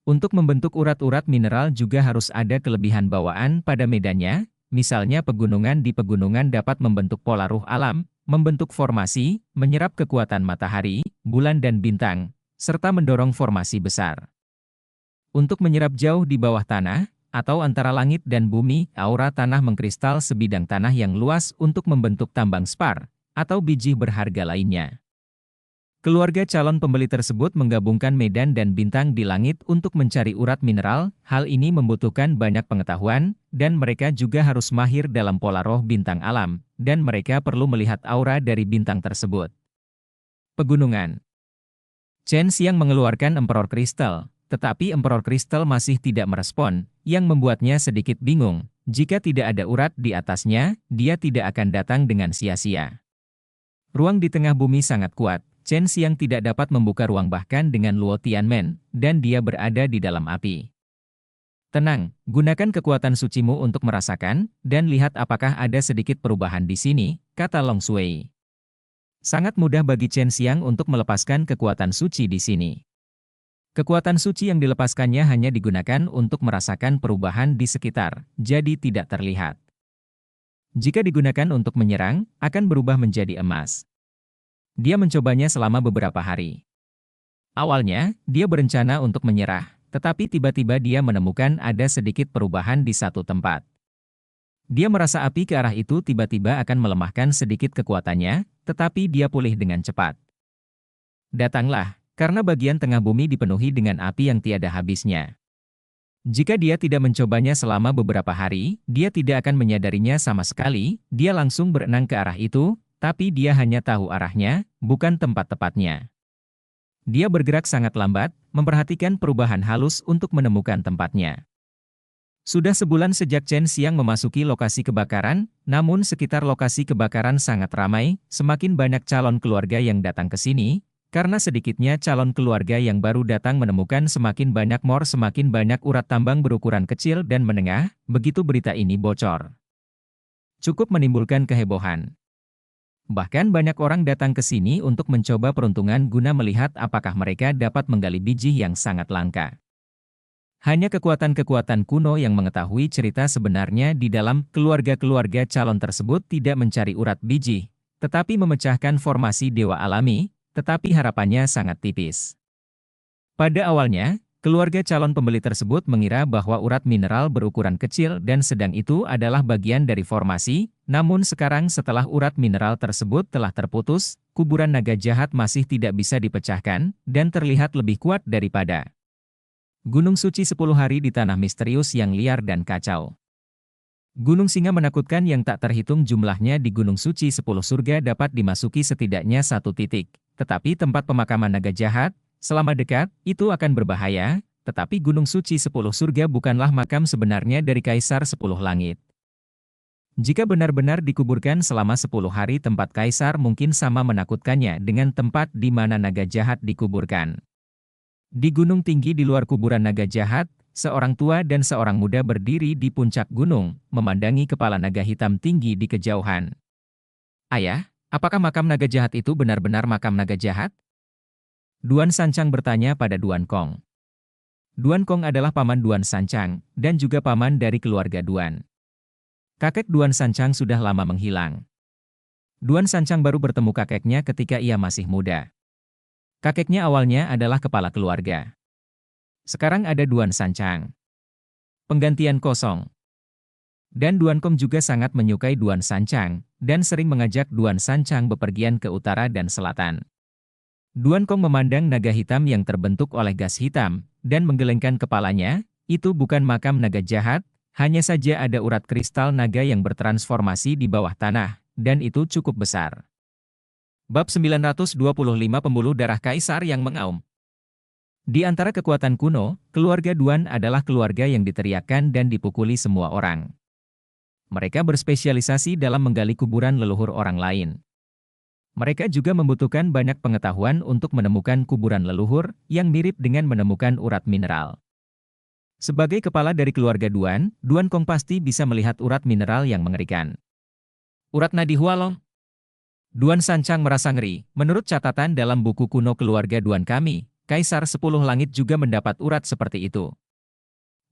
Untuk membentuk urat-urat mineral juga harus ada kelebihan bawaan pada medannya, misalnya pegunungan di pegunungan dapat membentuk pola ruh alam, membentuk formasi, menyerap kekuatan matahari, bulan dan bintang, serta mendorong formasi besar. Untuk menyerap jauh di bawah tanah, atau antara langit dan bumi, aura tanah mengkristal sebidang tanah yang luas untuk membentuk tambang spar, atau biji berharga lainnya. Keluarga calon pembeli tersebut menggabungkan medan dan bintang di langit untuk mencari urat mineral, hal ini membutuhkan banyak pengetahuan, dan mereka juga harus mahir dalam pola roh bintang alam, dan mereka perlu melihat aura dari bintang tersebut. Pegunungan. Chen Xiang mengeluarkan Emperor Crystal, tetapi Emperor Crystal masih tidak merespon, yang membuatnya sedikit bingung. Jika tidak ada urat di atasnya, dia tidak akan datang dengan sia-sia. Ruang di tengah bumi sangat kuat, Chen Xiang tidak dapat membuka ruang bahkan dengan Luo Tianmen, dan dia berada di dalam api. Tenang, gunakan kekuatan sucimu untuk merasakan, dan lihat apakah ada sedikit perubahan di sini, kata Long Sui. Sangat mudah bagi Chen Xiang untuk melepaskan kekuatan suci di sini. Kekuatan suci yang dilepaskannya hanya digunakan untuk merasakan perubahan di sekitar, jadi tidak terlihat. Jika digunakan untuk menyerang, akan berubah menjadi emas. Dia mencobanya selama beberapa hari. Awalnya, dia berencana untuk menyerah, tetapi tiba-tiba dia menemukan ada sedikit perubahan di satu tempat. Dia merasa api ke arah itu tiba-tiba akan melemahkan sedikit kekuatannya, tetapi dia pulih dengan cepat. Datanglah. Karena bagian tengah bumi dipenuhi dengan api yang tiada habisnya. Jika dia tidak mencobanya selama beberapa hari, dia tidak akan menyadarinya sama sekali, dia langsung berenang ke arah itu, tapi dia hanya tahu arahnya, bukan tempat tepatnya. Dia bergerak sangat lambat, memperhatikan perubahan halus untuk menemukan tempatnya. Sudah sebulan sejak Chen Xiang memasuki lokasi kebakaran, namun sekitar lokasi kebakaran sangat ramai, semakin banyak calon keluarga yang datang ke sini. Karena sedikitnya calon keluarga yang baru datang menemukan semakin banyak semakin banyak urat tambang berukuran kecil dan menengah, begitu berita ini bocor. Cukup menimbulkan kehebohan. Bahkan banyak orang datang ke sini untuk mencoba peruntungan guna melihat apakah mereka dapat menggali biji yang sangat langka. Hanya kekuatan-kekuatan kuno yang mengetahui cerita sebenarnya di dalam keluarga-keluarga calon tersebut tidak mencari urat biji, tetapi memecahkan formasi dewa alami, tetapi harapannya sangat tipis. Pada awalnya, keluarga calon pembeli tersebut mengira bahwa urat mineral berukuran kecil dan sedang itu adalah bagian dari formasi, namun sekarang setelah urat mineral tersebut telah terputus, kuburan naga jahat masih tidak bisa dipecahkan, dan terlihat lebih kuat daripada Gunung Suci 10 hari di tanah misterius yang liar dan kacau. Gunung Singa menakutkan yang tak terhitung jumlahnya di Gunung Suci 10 surga dapat dimasuki setidaknya satu titik. Tetapi tempat pemakaman naga jahat, selama dekat, itu akan berbahaya, tetapi Gunung Suci 10 surga bukanlah makam sebenarnya dari Kaisar 10 langit. Jika benar-benar dikuburkan selama 10 hari tempat Kaisar mungkin sama menakutkannya dengan tempat di mana naga jahat dikuburkan. Di gunung tinggi di luar kuburan naga jahat, seorang tua dan seorang muda berdiri di puncak gunung, memandangi kepala naga hitam tinggi di kejauhan. Ayah, apakah makam naga jahat itu benar-benar makam naga jahat? Duan Sancang bertanya pada Duan Kong. Duan Kong adalah paman Duan Sancang, dan juga paman dari keluarga Duan. Kakek Duan Sancang sudah lama menghilang. Duan Sancang baru bertemu kakeknya ketika ia masih muda. Kakeknya awalnya adalah kepala keluarga. Sekarang ada Duan Sancang. Penggantian kosong. Dan Duan Kong juga sangat menyukai Duan Sancang, dan sering mengajak Duan Sancang bepergian ke utara dan selatan. Duan Kong memandang naga hitam yang terbentuk oleh gas hitam, dan menggelengkan kepalanya. Itu bukan makam naga jahat, hanya saja ada urat kristal naga yang bertransformasi di bawah tanah, dan itu cukup besar. Bab 925 Pembuluh Darah Kaisar yang Mengaum. Di antara kekuatan kuno, keluarga Duan adalah keluarga yang diteriakkan dan dipukuli semua orang. Mereka berspesialisasi dalam menggali kuburan leluhur orang lain. Mereka juga membutuhkan banyak pengetahuan untuk menemukan kuburan leluhur yang mirip dengan menemukan urat mineral. Sebagai kepala dari keluarga Duan, Duan Kong pasti bisa melihat urat mineral yang mengerikan. Urat nadi Hualong. Duan Sanchang merasa ngeri. Menurut catatan dalam buku kuno keluarga Duan kami, Kaisar 10 Langit juga mendapat urat seperti itu.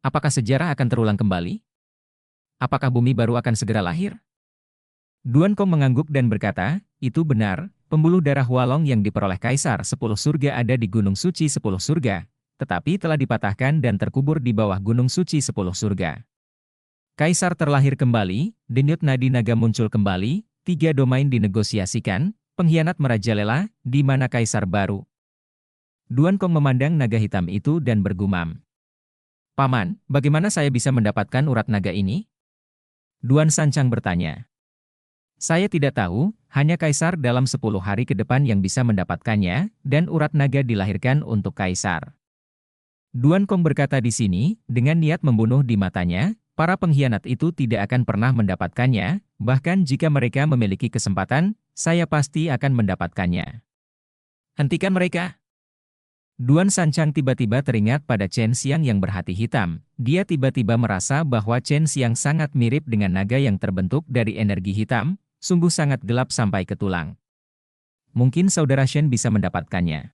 Apakah sejarah akan terulang kembali? Apakah bumi baru akan segera lahir? Duan Kong mengangguk dan berkata, itu benar, pembuluh darah Hualong yang diperoleh Kaisar 10 Surga ada di Gunung Suci 10 Surga, tetapi telah dipatahkan dan terkubur di bawah Gunung Suci 10 Surga. Kaisar terlahir kembali, denyut nadi naga muncul kembali, 3 domain dinegosiasikan, pengkhianat merajalela, di mana Kaisar baru. Duan Kong memandang naga hitam itu dan bergumam. Paman, bagaimana saya bisa mendapatkan urat naga ini? Duan Sanchang bertanya. Saya tidak tahu, hanya Kaisar dalam 10 hari ke depan yang bisa mendapatkannya, dan urat naga dilahirkan untuk Kaisar. Duan Kong berkata di sini, dengan niat membunuh di matanya, para pengkhianat itu tidak akan pernah mendapatkannya, bahkan jika mereka memiliki kesempatan, saya pasti akan mendapatkannya. Hentikan mereka! Duan Sanchang tiba-tiba teringat pada Chen Xiang yang berhati hitam. Dia tiba-tiba merasa bahwa Chen Xiang sangat mirip dengan naga yang terbentuk dari energi hitam, sungguh sangat gelap sampai ke tulang. Mungkin saudara Shen bisa mendapatkannya.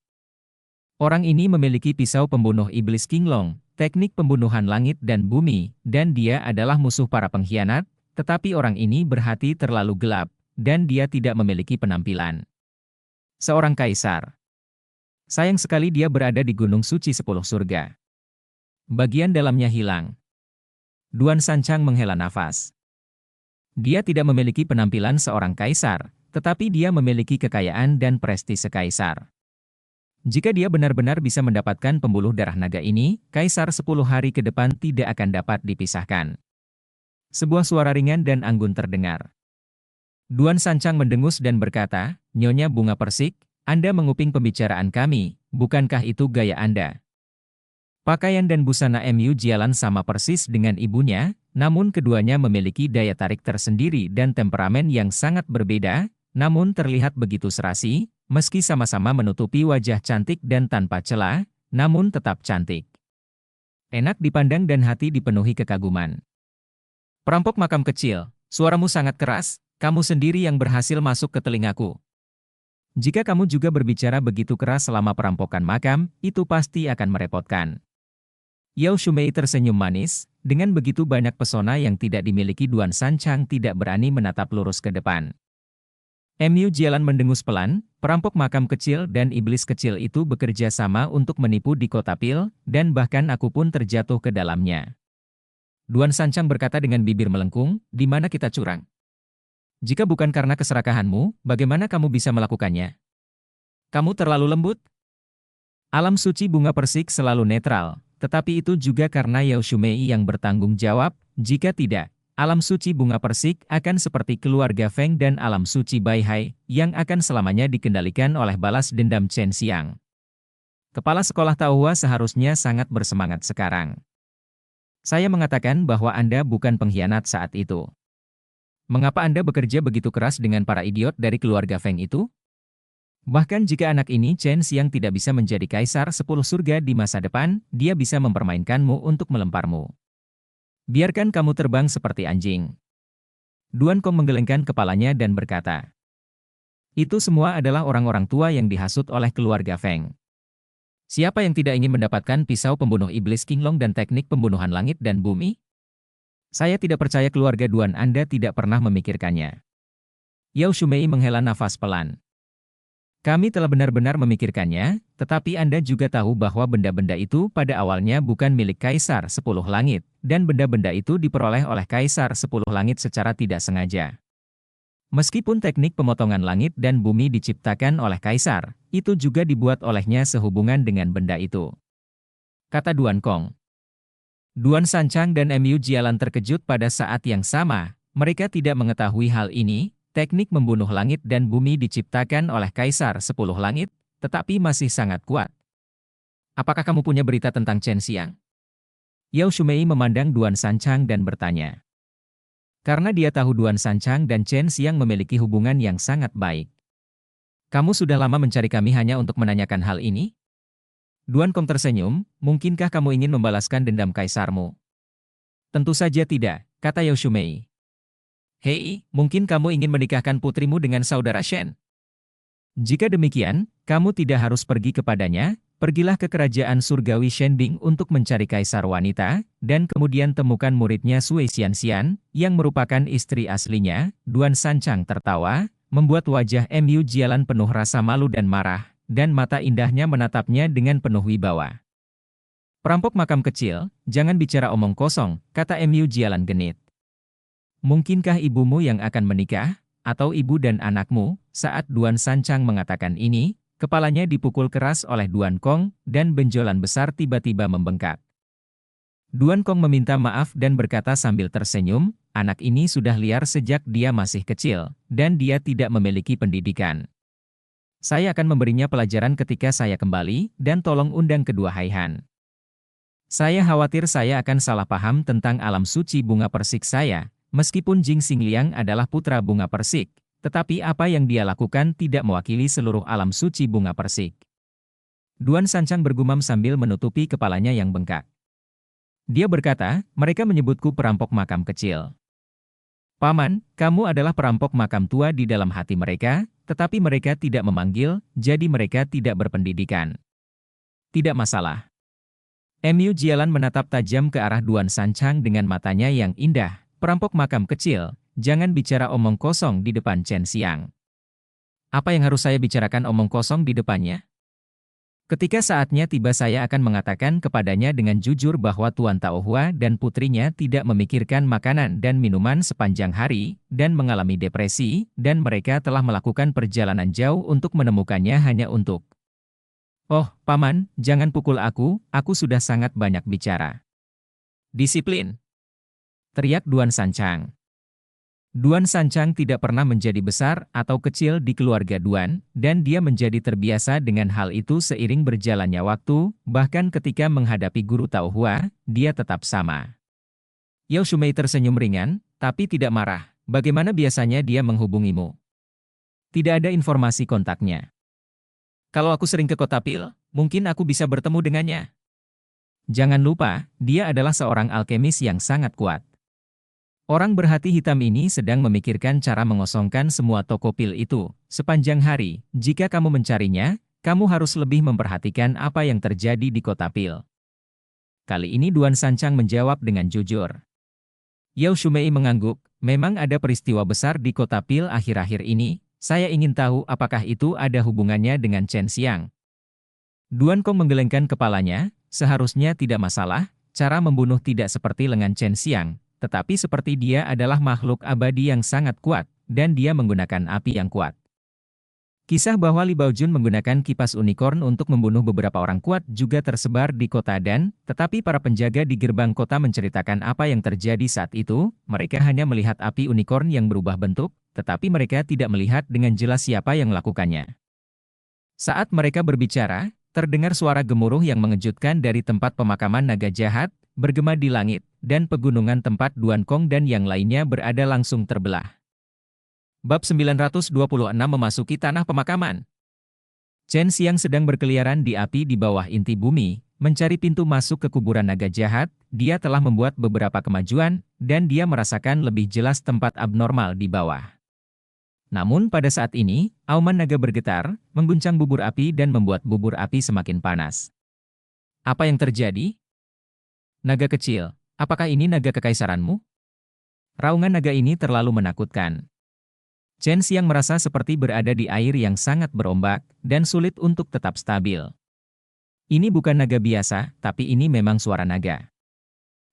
Orang ini memiliki pisau pembunuh iblis Qinglong, teknik pembunuhan langit dan bumi, dan dia adalah musuh para pengkhianat, tetapi orang ini berhati terlalu gelap, dan dia tidak memiliki penampilan seorang kaisar. Sayang sekali dia berada di Gunung Suci 10 Surga. Bagian dalamnya hilang. Duan Sanchang menghela nafas. Dia tidak memiliki penampilan seorang kaisar, tetapi dia memiliki kekayaan dan prestise kaisar. Jika dia benar-benar bisa mendapatkan pembuluh darah naga ini, Kaisar 10 hari ke depan tidak akan dapat dipisahkan. Sebuah suara ringan dan anggun terdengar. Duan Sanchang mendengus dan berkata, Nyonya Bunga Persik, Anda menguping pembicaraan kami, bukankah itu gaya Anda? Pakaian dan busana Mu Jialan sama persis dengan ibunya, namun keduanya memiliki daya tarik tersendiri dan temperamen yang sangat berbeda, namun terlihat begitu serasi, meski sama-sama menutupi wajah cantik dan tanpa celah, namun tetap cantik. Enak dipandang dan hati dipenuhi kekaguman. Perampok makam kecil, suaramu sangat keras, kamu sendiri yang berhasil masuk ke telingaku. Jika kamu juga berbicara begitu keras selama perampokan makam, itu pasti akan merepotkan. Yao Shumei tersenyum manis, dengan begitu banyak pesona yang tidak dimiliki Duan Sanchang tidak berani menatap lurus ke depan. Mu Jialan mendengus pelan, perampok makam kecil dan iblis kecil itu bekerja sama untuk menipu di kota Pil, dan bahkan aku pun terjatuh ke dalamnya. Duan Sanchang berkata dengan bibir melengkung, di mana kita curang? Jika bukan karena keserakahanmu, bagaimana kamu bisa melakukannya? Kamu terlalu lembut? Alam suci Bunga Persik selalu netral, tetapi itu juga karena Yao Shumei yang bertanggung jawab, jika tidak, alam suci Bunga Persik akan seperti keluarga Feng dan alam suci Bai Hai, yang akan selamanya dikendalikan oleh balas dendam Chen Xiang. Kepala sekolah Taohua seharusnya sangat bersemangat sekarang. Saya mengatakan bahwa Anda bukan pengkhianat saat itu. Mengapa Anda bekerja begitu keras dengan para idiot dari keluarga Feng itu? Bahkan jika anak ini Chen Xiang tidak bisa menjadi Kaisar 10 Surga di masa depan, dia bisa mempermainkanmu untuk melemparmu. Biarkan kamu terbang seperti anjing. Duan Kong menggelengkan kepalanya dan berkata, itu semua adalah orang-orang tua yang dihasut oleh keluarga Feng. Siapa yang tidak ingin mendapatkan pisau pembunuh iblis Qinglong dan teknik pembunuhan langit dan bumi? Saya tidak percaya keluarga Duan Anda tidak pernah memikirkannya. Yao Shumei menghela nafas pelan. Kami telah benar-benar memikirkannya, tetapi Anda juga tahu bahwa benda-benda itu pada awalnya bukan milik Kaisar 10 Langit, dan benda-benda itu diperoleh oleh Kaisar 10 Langit secara tidak sengaja. Meskipun teknik pemotongan langit dan bumi diciptakan oleh Kaisar, Itu juga dibuat olehnya sehubungan dengan benda itu, kata Duan Kong. Duan Sanchang dan Mu Jialan terkejut pada saat yang sama. Mereka tidak mengetahui hal ini. Teknik membunuh langit dan bumi diciptakan oleh Kaisar 10 Langit, tetapi masih sangat kuat. Apakah kamu punya berita tentang Chen Xiang? Yao Shumei memandang Duan Sanchang dan bertanya. Karena dia tahu Duan Sanchang dan Chen Xiang memiliki hubungan yang sangat baik. Kamu sudah lama mencari kami hanya untuk menanyakan hal ini? Duan Kong tersenyum, mungkinkah kamu ingin membalaskan dendam kaisarmu? Tentu saja tidak, kata Yao Shumei. Hei, mungkin kamu ingin menikahkan putrimu dengan saudara Shen? Jika demikian, kamu tidak harus pergi kepadanya. Pergilah ke kerajaan surgawi Shenbing untuk mencari kaisar wanita, dan kemudian temukan muridnya Sui Xianxian, yang merupakan istri aslinya. Duan Sanchang tertawa, membuat wajah Mu Jialan penuh rasa malu dan marah, dan mata indahnya menatapnya dengan penuh wibawa. Perampok makam kecil, jangan bicara omong kosong, kata Mu Jialan genit. Mungkinkah ibumu yang akan menikah, atau ibu dan anakmu? Saat Duan Sanchang mengatakan ini, kepalanya dipukul keras oleh Duan Kong, dan benjolan besar tiba-tiba membengkak. Duan Kong meminta maaf dan berkata sambil tersenyum, anak ini sudah liar sejak dia masih kecil, dan dia tidak memiliki pendidikan. Saya akan memberinya pelajaran ketika saya kembali, dan tolong undang kedua Haihan. Saya khawatir saya akan salah paham tentang alam suci bunga persik saya, meskipun Jing Xingliang adalah putra bunga persik. Tetapi apa yang dia lakukan tidak mewakili seluruh alam suci bunga persik. Duan Sanchang bergumam sambil menutupi kepalanya yang bengkak. Dia berkata, mereka menyebutku perampok makam kecil. Paman, kamu adalah perampok makam tua di dalam hati mereka, tetapi mereka tidak memanggil, jadi mereka tidak berpendidikan. Tidak masalah. Mu Jialan menatap tajam ke arah Duan Sanchang dengan matanya yang indah. Perampok makam kecil. Jangan bicara omong kosong di depan Chen Xiang. Apa yang harus saya bicarakan omong kosong di depannya? Ketika saatnya tiba saya akan mengatakan kepadanya dengan jujur bahwa Tuan Taohua dan putrinya tidak memikirkan makanan dan minuman sepanjang hari, dan mengalami depresi, dan mereka telah melakukan perjalanan jauh untuk menemukannya hanya untuk... Oh, Paman, jangan pukul aku sudah sangat banyak bicara. Disiplin! Teriak Duan Sanchang. Duan Sanchang tidak pernah menjadi besar atau kecil di keluarga Duan, dan dia menjadi terbiasa dengan hal itu seiring berjalannya waktu, bahkan ketika menghadapi guru Taohua, dia tetap sama. Yao Shumei tersenyum ringan, tapi tidak marah. Bagaimana biasanya dia menghubungimu? Tidak ada informasi kontaknya. Kalau aku sering ke kota Pil, mungkin aku bisa bertemu dengannya. Jangan lupa, dia adalah seorang alkemis yang sangat kuat. Orang berhati hitam ini sedang memikirkan cara mengosongkan semua toko pil itu. Sepanjang hari, jika kamu mencarinya, kamu harus lebih memperhatikan apa yang terjadi di kota pil. Kali ini Duan Sanchang menjawab dengan jujur. Yao Shumei mengangguk, memang ada peristiwa besar di kota pil akhir-akhir ini, saya ingin tahu apakah itu ada hubungannya dengan Chen Xiang. Duan Kong menggelengkan kepalanya, seharusnya tidak masalah, cara membunuh tidak seperti lengan Chen Xiang. Tetapi seperti dia adalah makhluk abadi yang sangat kuat, dan dia menggunakan api yang kuat. Kisah bahwa Li Baojun menggunakan kipas unicorn untuk membunuh beberapa orang kuat juga tersebar di kota Dan, tetapi para penjaga di gerbang kota menceritakan apa yang terjadi saat itu, mereka hanya melihat api unicorn yang berubah bentuk, tetapi mereka tidak melihat dengan jelas siapa yang melakukannya. Saat mereka berbicara, terdengar suara gemuruh yang mengejutkan dari tempat pemakaman naga jahat, bergema di langit, dan pegunungan tempat Duan Kong dan yang lainnya berada langsung terbelah. Bab 926 memasuki tanah pemakaman. Chen Xiang sedang berkeliaran di api di bawah inti bumi, mencari pintu masuk ke kuburan naga jahat. Dia telah membuat beberapa kemajuan, dan dia merasakan lebih jelas tempat abnormal di bawah. Namun pada saat ini, auman naga bergetar, mengguncang bubur api dan membuat bubur api semakin panas. Apa yang terjadi? Naga kecil, apakah ini naga kekaisaranmu? Raungan naga ini terlalu menakutkan. Chen Xiang merasa seperti berada di air yang sangat berombak, dan sulit untuk tetap stabil. Ini bukan naga biasa, tapi ini memang suara naga.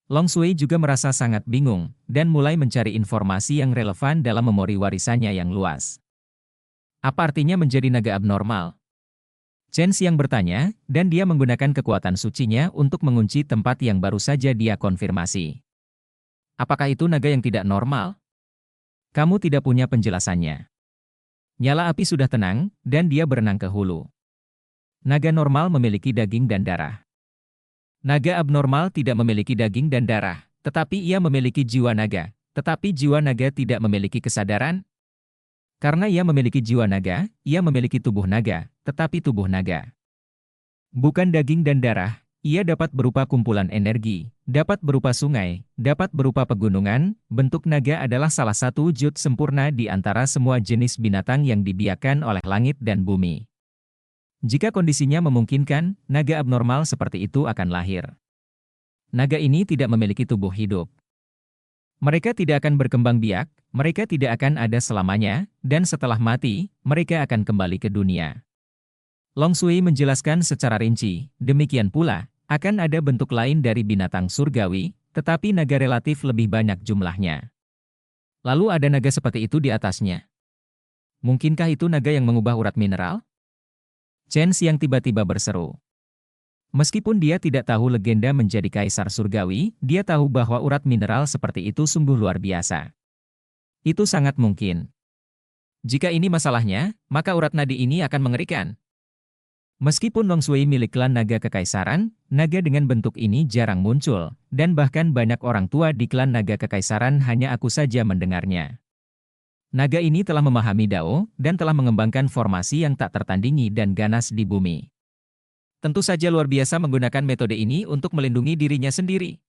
Long Sui juga merasa sangat bingung, dan mulai mencari informasi yang relevan dalam memori warisannya yang luas. Apa artinya menjadi naga abnormal? Chen Xiang bertanya, dan dia menggunakan kekuatan sucinya untuk mengunci tempat yang baru saja dia konfirmasi. Apakah itu naga yang tidak normal? Kamu tidak punya penjelasannya. Nyala api sudah tenang, dan dia berenang ke hulu. Naga normal memiliki daging dan darah. Naga abnormal tidak memiliki daging dan darah, tetapi ia memiliki jiwa naga. Tetapi jiwa naga tidak memiliki kesadaran. Karena ia memiliki jiwa naga, ia memiliki tubuh naga, tetapi tubuh naga bukan daging dan darah. Ia dapat berupa kumpulan energi, dapat berupa sungai, dapat berupa pegunungan. Bentuk naga adalah salah satu wujud sempurna di antara semua jenis binatang yang dibiarkan oleh langit dan bumi. Jika kondisinya memungkinkan, naga abnormal seperti itu akan lahir. Naga ini tidak memiliki tubuh hidup. Mereka tidak akan berkembang biak, mereka tidak akan ada selamanya, dan setelah mati, mereka akan kembali ke dunia. Long Sui menjelaskan secara rinci, demikian pula, akan ada bentuk lain dari binatang surgawi, tetapi naga relatif lebih banyak jumlahnya. Lalu ada naga seperti itu di atasnya. Mungkinkah itu naga yang mengubah urat mineral? Chen Xiang tiba-tiba berseru. Meskipun dia tidak tahu legenda menjadi kaisar surgawi, dia tahu bahwa urat mineral seperti itu sungguh luar biasa. Itu sangat mungkin. Jika ini masalahnya, maka urat nadi ini akan mengerikan. Meskipun Long Sui milik klan naga kekaisaran, naga dengan bentuk ini jarang muncul, dan bahkan banyak orang tua di klan naga kekaisaran hanya aku saja mendengarnya. Naga ini telah memahami Dao, dan telah mengembangkan formasi yang tak tertandingi dan ganas di bumi. Tentu saja luar biasa menggunakan metode ini untuk melindungi dirinya sendiri.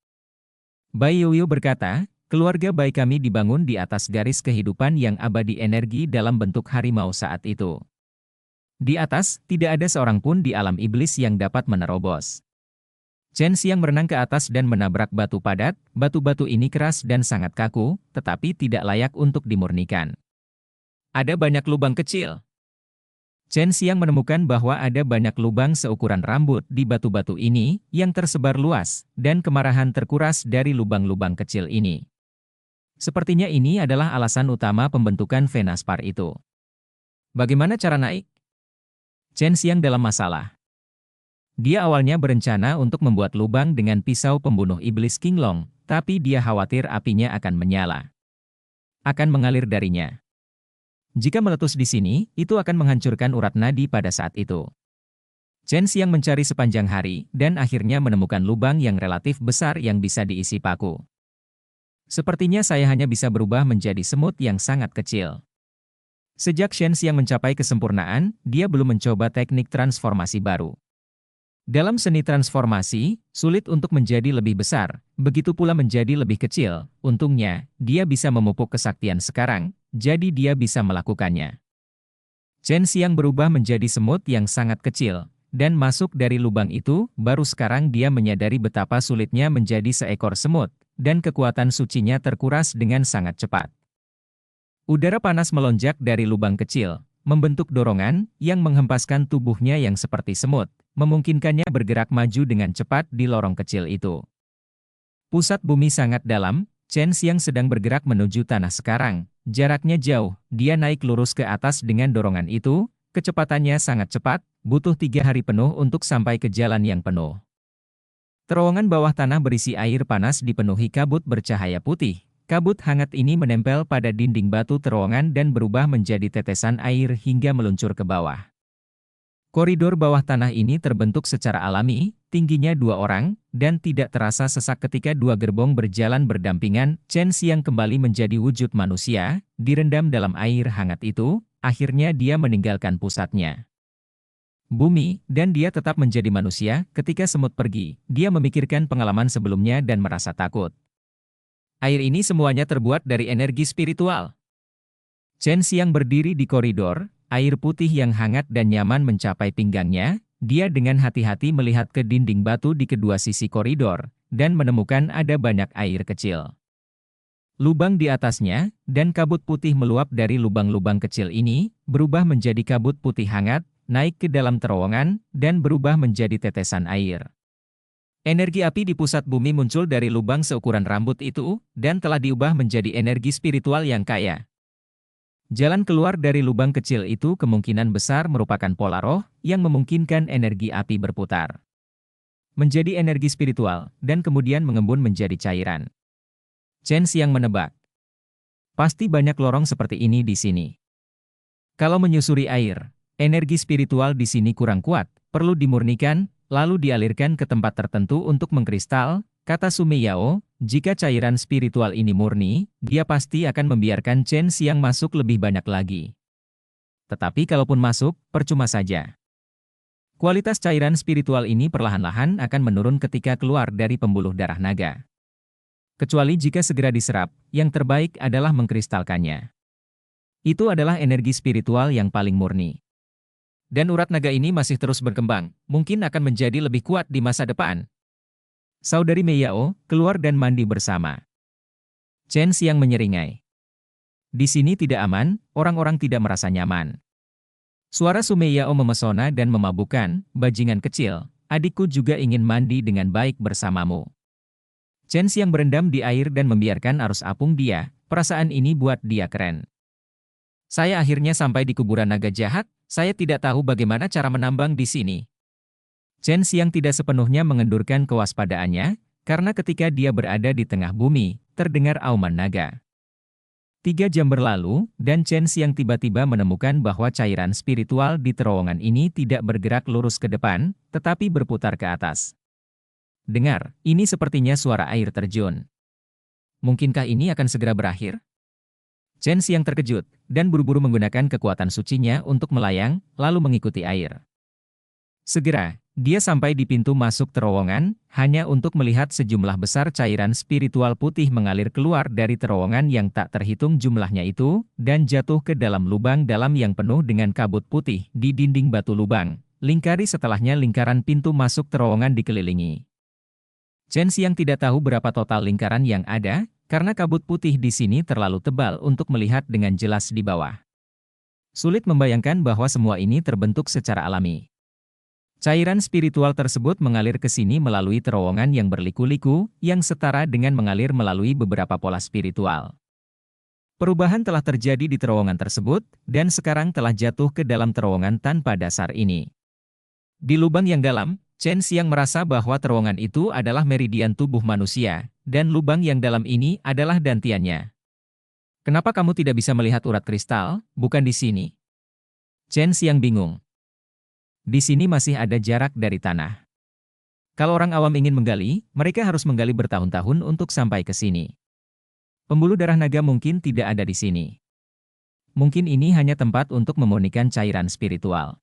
Bai Yuyu berkata, keluarga baik kami dibangun di atas garis kehidupan yang abadi energi dalam bentuk harimau saat itu. Di atas, tidak ada seorang pun di alam iblis yang dapat menerobos. Chen Xiang berenang ke atas dan menabrak batu padat. Batu-batu ini keras dan sangat kaku, tetapi tidak layak untuk dimurnikan. Ada banyak lubang kecil. Chen Xiang menemukan bahwa ada banyak lubang seukuran rambut di batu-batu ini, yang tersebar luas, dan kemarahan terkuras dari lubang-lubang kecil ini. Sepertinya ini adalah alasan utama pembentukan Venaspar itu. Bagaimana cara naik? Chen Xiang dalam masalah. Dia awalnya berencana untuk membuat lubang dengan pisau pembunuh iblis King Long, tapi dia khawatir apinya akan menyala. Akan mengalir darinya. Jika meletus di sini, itu akan menghancurkan urat nadi pada saat itu. Chen Xiang mencari sepanjang hari, dan akhirnya menemukan lubang yang relatif besar yang bisa diisi paku. Sepertinya saya hanya bisa berubah menjadi semut yang sangat kecil. Sejak Chen Xiang mencapai kesempurnaan, dia belum mencoba teknik transformasi baru. Dalam seni transformasi, sulit untuk menjadi lebih besar, begitu pula menjadi lebih kecil. Untungnya, dia bisa memupuk kesaktian sekarang, jadi dia bisa melakukannya. Chen Xiang berubah menjadi semut yang sangat kecil, dan masuk dari lubang itu, baru sekarang dia menyadari betapa sulitnya menjadi seekor semut, dan kekuatan sucinya terkuras dengan sangat cepat. Udara panas melonjak dari lubang kecil, membentuk dorongan yang menghempaskan tubuhnya yang seperti semut, memungkinkannya bergerak maju dengan cepat di lorong kecil itu. Pusat bumi sangat dalam, Chen Xiang sedang bergerak menuju tanah sekarang. Jaraknya jauh, dia naik lurus ke atas dengan dorongan itu, kecepatannya sangat cepat, butuh 3 hari penuh untuk sampai ke jalan yang penuh. Terowongan bawah tanah berisi air panas dipenuhi kabut bercahaya putih. Kabut hangat ini menempel pada dinding batu terowongan dan berubah menjadi tetesan air hingga meluncur ke bawah. Koridor bawah tanah ini terbentuk secara alami, tingginya 2 orang, dan tidak terasa sesak ketika 2 gerbong berjalan berdampingan. Chen Xiang kembali menjadi wujud manusia, direndam dalam air hangat itu, akhirnya dia meninggalkan pusatnya. Bumi, dan dia tetap menjadi manusia. Ketika semut pergi, dia memikirkan pengalaman sebelumnya dan merasa takut. Air ini semuanya terbuat dari energi spiritual. Chen Xiang berdiri di koridor, air putih yang hangat dan nyaman mencapai pinggangnya. Dia dengan hati-hati melihat ke dinding batu di kedua sisi koridor, dan menemukan ada banyak air kecil. Lubang di atasnya, dan kabut putih meluap dari lubang-lubang kecil ini, berubah menjadi kabut putih hangat, naik ke dalam terowongan, dan berubah menjadi tetesan air. Energi api di pusat bumi muncul dari lubang seukuran rambut itu, dan telah diubah menjadi energi spiritual yang kaya. Jalan keluar dari lubang kecil itu kemungkinan besar merupakan pola roh yang memungkinkan energi api berputar menjadi energi spiritual dan kemudian mengembun menjadi cairan. Chen Xiang menebak. Pasti banyak lorong seperti ini di sini. Kalau menyusuri air, energi spiritual di sini kurang kuat, perlu dimurnikan, lalu dialirkan ke tempat tertentu untuk mengkristal, kata Sumei Yao. Jika cairan spiritual ini murni, dia pasti akan membiarkan Chen Xiang masuk lebih banyak lagi. Tetapi kalaupun masuk, percuma saja. Kualitas cairan spiritual ini perlahan-lahan akan menurun ketika keluar dari pembuluh darah naga. Kecuali jika segera diserap, yang terbaik adalah mengkristalkannya. Itu adalah energi spiritual yang paling murni. Dan urat naga ini masih terus berkembang, mungkin akan menjadi lebih kuat di masa depan. Saudari Mei Yao keluar dan mandi bersama. Chen Xiang menyeringai. Di sini tidak aman, orang-orang tidak merasa nyaman. Suara Sumei Yao memesona dan memabukkan, bajingan kecil, adikku juga ingin mandi dengan baik bersamamu. Chen Xiang berendam di air dan membiarkan arus apung dia, perasaan ini buat dia keren. Saya akhirnya sampai di kuburan naga jahat, saya tidak tahu bagaimana cara menambang di sini. Chen Xiang tidak sepenuhnya mengendurkan kewaspadaannya, karena ketika dia berada di tengah bumi, terdengar auman naga. 3 jam berlalu, dan Chen Xiang tiba-tiba menemukan bahwa cairan spiritual di terowongan ini tidak bergerak lurus ke depan, tetapi berputar ke atas. Dengar, ini sepertinya suara air terjun. Mungkinkah ini akan segera berakhir? Chen Xiang terkejut, dan buru-buru menggunakan kekuatan sucinya untuk melayang, lalu mengikuti air. Segera, dia sampai di pintu masuk terowongan, hanya untuk melihat sejumlah besar cairan spiritual putih mengalir keluar dari terowongan yang tak terhitung jumlahnya itu, dan jatuh ke dalam lubang dalam yang penuh dengan kabut putih di dinding batu lubang. Lingkari setelahnya lingkaran pintu masuk terowongan dikelilingi. Chen Xiang tidak tahu berapa total lingkaran yang ada, karena kabut putih di sini terlalu tebal untuk melihat dengan jelas di bawah. Sulit membayangkan bahwa semua ini terbentuk secara alami. Cairan spiritual tersebut mengalir ke sini melalui terowongan yang berliku-liku, yang setara dengan mengalir melalui beberapa pola spiritual. Perubahan telah terjadi di terowongan tersebut, dan sekarang telah jatuh ke dalam terowongan tanpa dasar ini. Di lubang yang dalam, Chen Xiang merasa bahwa terowongan itu adalah meridian tubuh manusia, dan lubang yang dalam ini adalah dantiannya. Kenapa kamu tidak bisa melihat urat kristal, bukan di sini? Chen Xiang bingung. Di sini masih ada jarak dari tanah. Kalau orang awam ingin menggali, mereka harus menggali bertahun-tahun untuk sampai ke sini. Pembuluh darah naga mungkin tidak ada di sini. Mungkin ini hanya tempat untuk memurnikan cairan spiritual.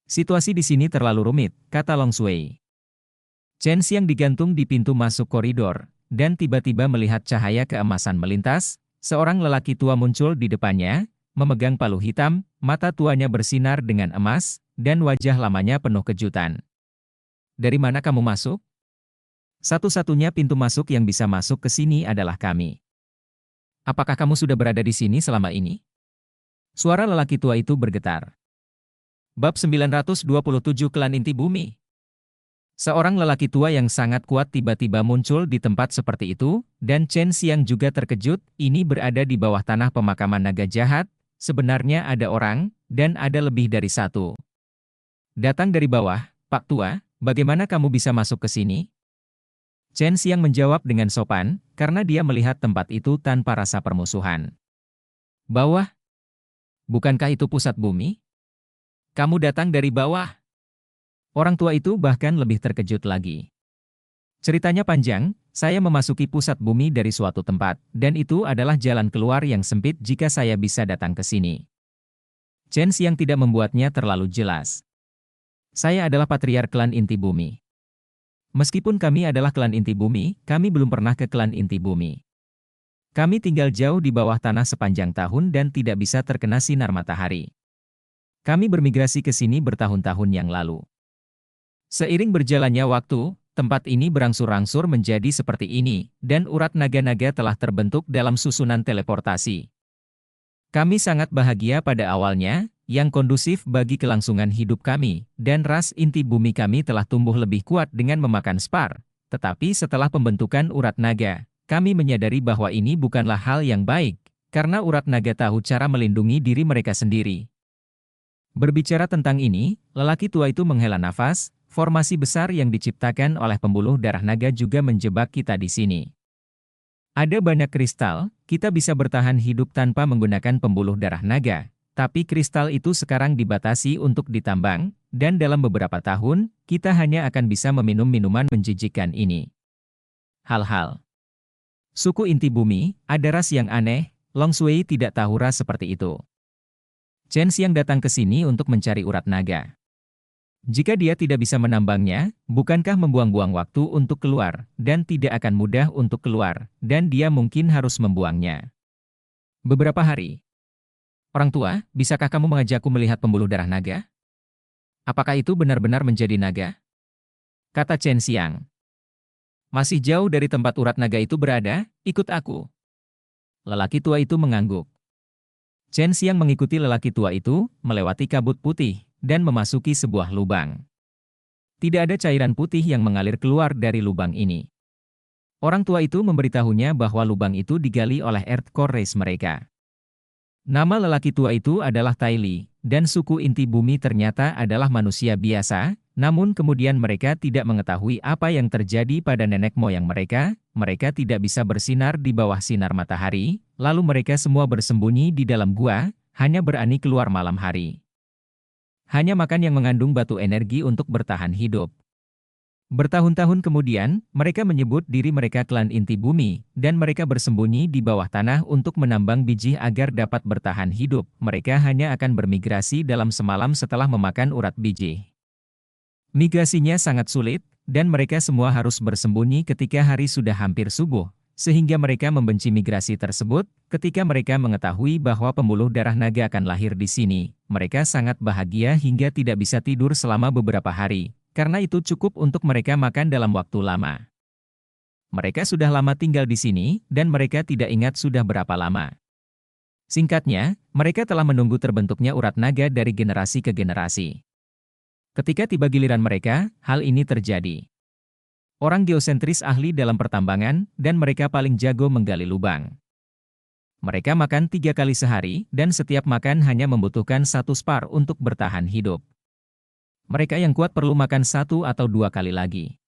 Situasi di sini terlalu rumit, kata Long Shui. Chen Xiang digantung di pintu masuk koridor, dan tiba-tiba melihat cahaya keemasan melintas, seorang lelaki tua muncul di depannya, memegang palu hitam, mata tuanya bersinar dengan emas, dan wajah lamanya penuh kejutan. Dari mana kamu masuk? Satu-satunya pintu masuk yang bisa masuk ke sini adalah kami. Apakah kamu sudah berada di sini selama ini? Suara lelaki tua itu bergetar. Bab 927 Klan Inti Bumi. Seorang lelaki tua yang sangat kuat tiba-tiba muncul di tempat seperti itu, dan Chen Xiang juga terkejut, ini berada di bawah tanah pemakaman naga jahat, sebenarnya ada orang, dan ada lebih dari satu. Datang dari bawah, Pak Tua, bagaimana kamu bisa masuk ke sini? Chen Xiang menjawab dengan sopan, karena dia melihat tempat itu tanpa rasa permusuhan. Bawah? Bukankah itu pusat bumi? Kamu datang dari bawah? Orang tua itu bahkan lebih terkejut lagi. Ceritanya panjang, saya memasuki pusat bumi dari suatu tempat, dan itu adalah jalan keluar yang sempit jika saya bisa datang ke sini. Chen Xiang tidak membuatnya terlalu jelas. Saya adalah patriark klan inti bumi. Meskipun kami adalah klan inti bumi, kami belum pernah ke klan inti bumi. Kami tinggal jauh di bawah tanah sepanjang tahun dan tidak bisa terkena sinar matahari. Kami bermigrasi ke sini bertahun-tahun yang lalu. Seiring berjalannya waktu, tempat ini berangsur-angsur menjadi seperti ini, dan urat naga-naga telah terbentuk dalam susunan teleportasi. Kami sangat bahagia pada awalnya, yang kondusif bagi kelangsungan hidup kami, dan ras inti bumi kami telah tumbuh lebih kuat dengan memakan spar. Tetapi setelah pembentukan urat naga, kami menyadari bahwa ini bukanlah hal yang baik, karena urat naga tahu cara melindungi diri mereka sendiri. Berbicara tentang ini, lelaki tua itu menghela nafas, formasi besar yang diciptakan oleh pembuluh darah naga juga menjebak kita di sini. Ada banyak kristal, kita bisa bertahan hidup tanpa menggunakan pembuluh darah naga, tapi kristal itu sekarang dibatasi untuk ditambang, dan dalam beberapa tahun, kita hanya akan bisa meminum minuman menjijikan ini. Hal-hal. Suku inti bumi, ada ras yang aneh, Long Shui tidak tahu ras seperti itu. Chen Xiang datang ke sini untuk mencari urat naga. Jika dia tidak bisa menambangnya, bukankah membuang-buang waktu untuk keluar, dan tidak akan mudah untuk keluar, dan dia mungkin harus membuangnya. Beberapa hari. Orang tua, bisakah kamu mengajakku melihat pembuluh darah naga? Apakah itu benar-benar menjadi naga? Kata Chen Xiang. Masih jauh dari tempat urat naga itu berada, ikut aku. Lelaki tua itu mengangguk. Chen Xiang mengikuti lelaki tua itu, melewati kabut putih, dan memasuki sebuah lubang. Tidak ada cairan putih yang mengalir keluar dari lubang ini. Orang tua itu memberitahunya bahwa lubang itu digali oleh Earth Core Race mereka. Nama lelaki tua itu adalah Tai Li, dan suku inti bumi ternyata adalah manusia biasa, namun kemudian mereka tidak mengetahui apa yang terjadi pada nenek moyang mereka tidak bisa bersinar di bawah sinar matahari, lalu mereka semua bersembunyi di dalam gua, hanya berani keluar malam hari. Hanya makan yang mengandung batu energi untuk bertahan hidup. Bertahun-tahun kemudian, mereka menyebut diri mereka klan inti bumi, dan mereka bersembunyi di bawah tanah untuk menambang biji agar dapat bertahan hidup. Mereka hanya akan bermigrasi dalam semalam setelah memakan urat biji. Migrasinya sangat sulit, dan mereka semua harus bersembunyi ketika hari sudah hampir subuh, sehingga mereka membenci migrasi tersebut. Ketika mereka mengetahui bahwa pembuluh darah naga akan lahir di sini, mereka sangat bahagia hingga tidak bisa tidur selama beberapa hari, karena itu cukup untuk mereka makan dalam waktu lama. Mereka sudah lama tinggal di sini, dan mereka tidak ingat sudah berapa lama. Singkatnya, mereka telah menunggu terbentuknya urat naga dari generasi ke generasi. Ketika tiba giliran mereka, hal ini terjadi. Orang geosentris ahli dalam pertambangan, dan mereka paling jago menggali lubang. Mereka makan 3 kali sehari, dan setiap makan hanya membutuhkan 1 spar untuk bertahan hidup. Mereka yang kuat perlu makan 1 atau 2 kali lagi.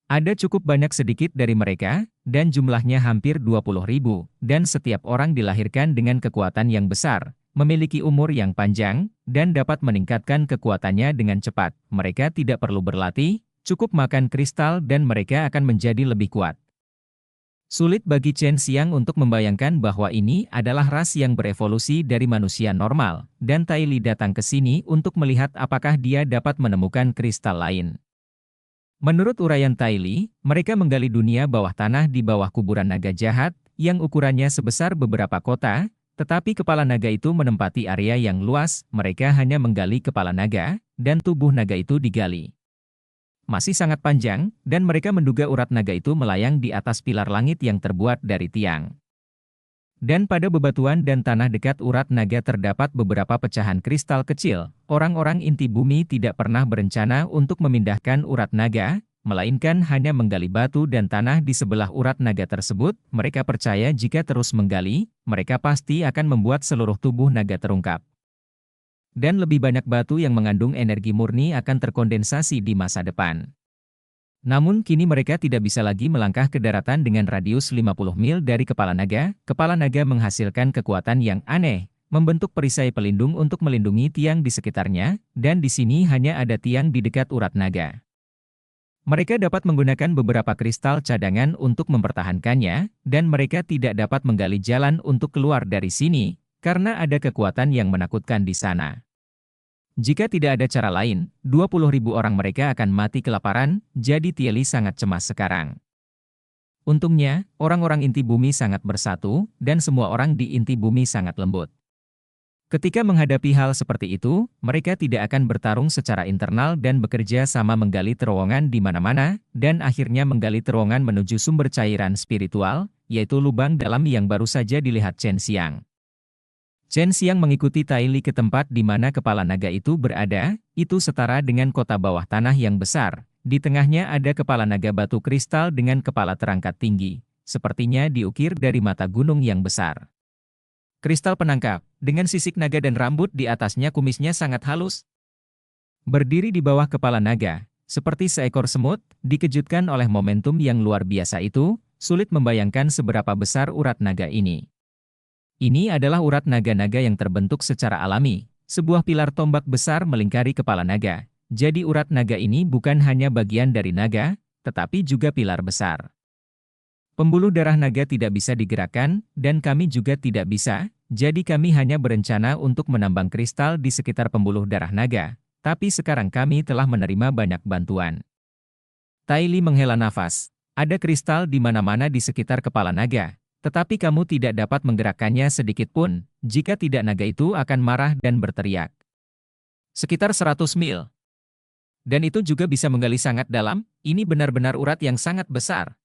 Ada cukup banyak sedikit dari mereka, dan jumlahnya hampir 20.000, dan setiap orang dilahirkan dengan kekuatan yang besar, memiliki umur yang panjang, dan dapat meningkatkan kekuatannya dengan cepat. Mereka tidak perlu berlatih, cukup makan kristal dan mereka akan menjadi lebih kuat. Sulit bagi Chen Xiang untuk membayangkan bahwa ini adalah ras yang berevolusi dari manusia normal, dan Tai Li datang ke sini untuk melihat apakah dia dapat menemukan kristal lain. Menurut uraian Tai Li, mereka menggali dunia bawah tanah di bawah kuburan naga jahat, yang ukurannya sebesar beberapa kota, tetapi kepala naga itu menempati area yang luas. Mereka hanya menggali kepala naga, dan tubuh naga itu digali. Masih sangat panjang, dan mereka menduga urat naga itu melayang di atas pilar langit yang terbuat dari tiang. Dan pada bebatuan dan tanah dekat urat naga terdapat beberapa pecahan kristal kecil. Orang-orang inti bumi tidak pernah berencana untuk memindahkan urat naga, melainkan hanya menggali batu dan tanah di sebelah urat naga tersebut. Mereka percaya jika terus menggali, mereka pasti akan membuat seluruh tubuh naga terungkap. Dan lebih banyak batu yang mengandung energi murni akan terkondensasi di masa depan. Namun kini mereka tidak bisa lagi melangkah ke daratan dengan radius 50 mil dari kepala naga. Kepala naga menghasilkan kekuatan yang aneh, membentuk perisai pelindung untuk melindungi tiang di sekitarnya, dan di sini hanya ada tiang di dekat urat naga. Mereka dapat menggunakan beberapa kristal cadangan untuk mempertahankannya, dan mereka tidak dapat menggali jalan untuk keluar dari sini, karena ada kekuatan yang menakutkan di sana. Jika tidak ada cara lain, 20.000 orang mereka akan mati kelaparan, jadi Tie Li sangat cemas sekarang. Untungnya, orang-orang inti bumi sangat bersatu, dan semua orang di inti bumi sangat lembut. Ketika menghadapi hal seperti itu, mereka tidak akan bertarung secara internal dan bekerja sama menggali terowongan di mana-mana, dan akhirnya menggali terowongan menuju sumber cairan spiritual, yaitu lubang dalam yang baru saja dilihat Chen Xiang. Chen Xiang mengikuti Tai Li ke tempat di mana kepala naga itu berada, itu setara dengan kota bawah tanah yang besar. Di tengahnya ada kepala naga batu kristal dengan kepala terangkat tinggi, sepertinya diukir dari mata gunung yang besar. Kristal penangkap, dengan sisik naga dan rambut di atasnya kumisnya sangat halus. Berdiri di bawah kepala naga, seperti seekor semut, dikejutkan oleh momentum yang luar biasa itu, sulit membayangkan seberapa besar urat naga ini. Ini adalah urat naga-naga yang terbentuk secara alami, sebuah pilar tombak besar melingkari kepala naga. Jadi urat naga ini bukan hanya bagian dari naga, tetapi juga pilar besar. Pembuluh darah naga tidak bisa digerakkan, dan kami juga tidak bisa, jadi kami hanya berencana untuk menambang kristal di sekitar pembuluh darah naga, tapi sekarang kami telah menerima banyak bantuan. Tai Li menghela nafas. Ada kristal di mana-mana di sekitar kepala naga, tetapi kamu tidak dapat menggerakkannya sedikit pun, jika tidak naga itu akan marah dan berteriak. Sekitar 100 mil. Dan itu juga bisa menggali sangat dalam, ini benar-benar urat yang sangat besar.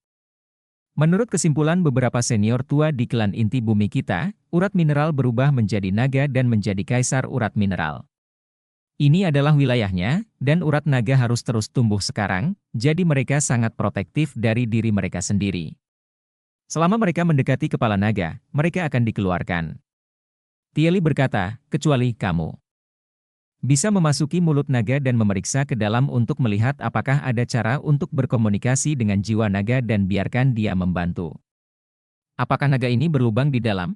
Menurut kesimpulan beberapa senior tua di klan inti bumi kita, urat mineral berubah menjadi naga dan menjadi kaisar urat mineral. Ini adalah wilayahnya, dan urat naga harus terus tumbuh sekarang, jadi mereka sangat protektif dari diri mereka sendiri. Selama mereka mendekati kepala naga, mereka akan dikeluarkan. Tieli berkata, kecuali kamu bisa memasuki mulut naga dan memeriksa ke dalam untuk melihat apakah ada cara untuk berkomunikasi dengan jiwa naga dan biarkan dia membantu. Apakah naga ini berlubang di dalam?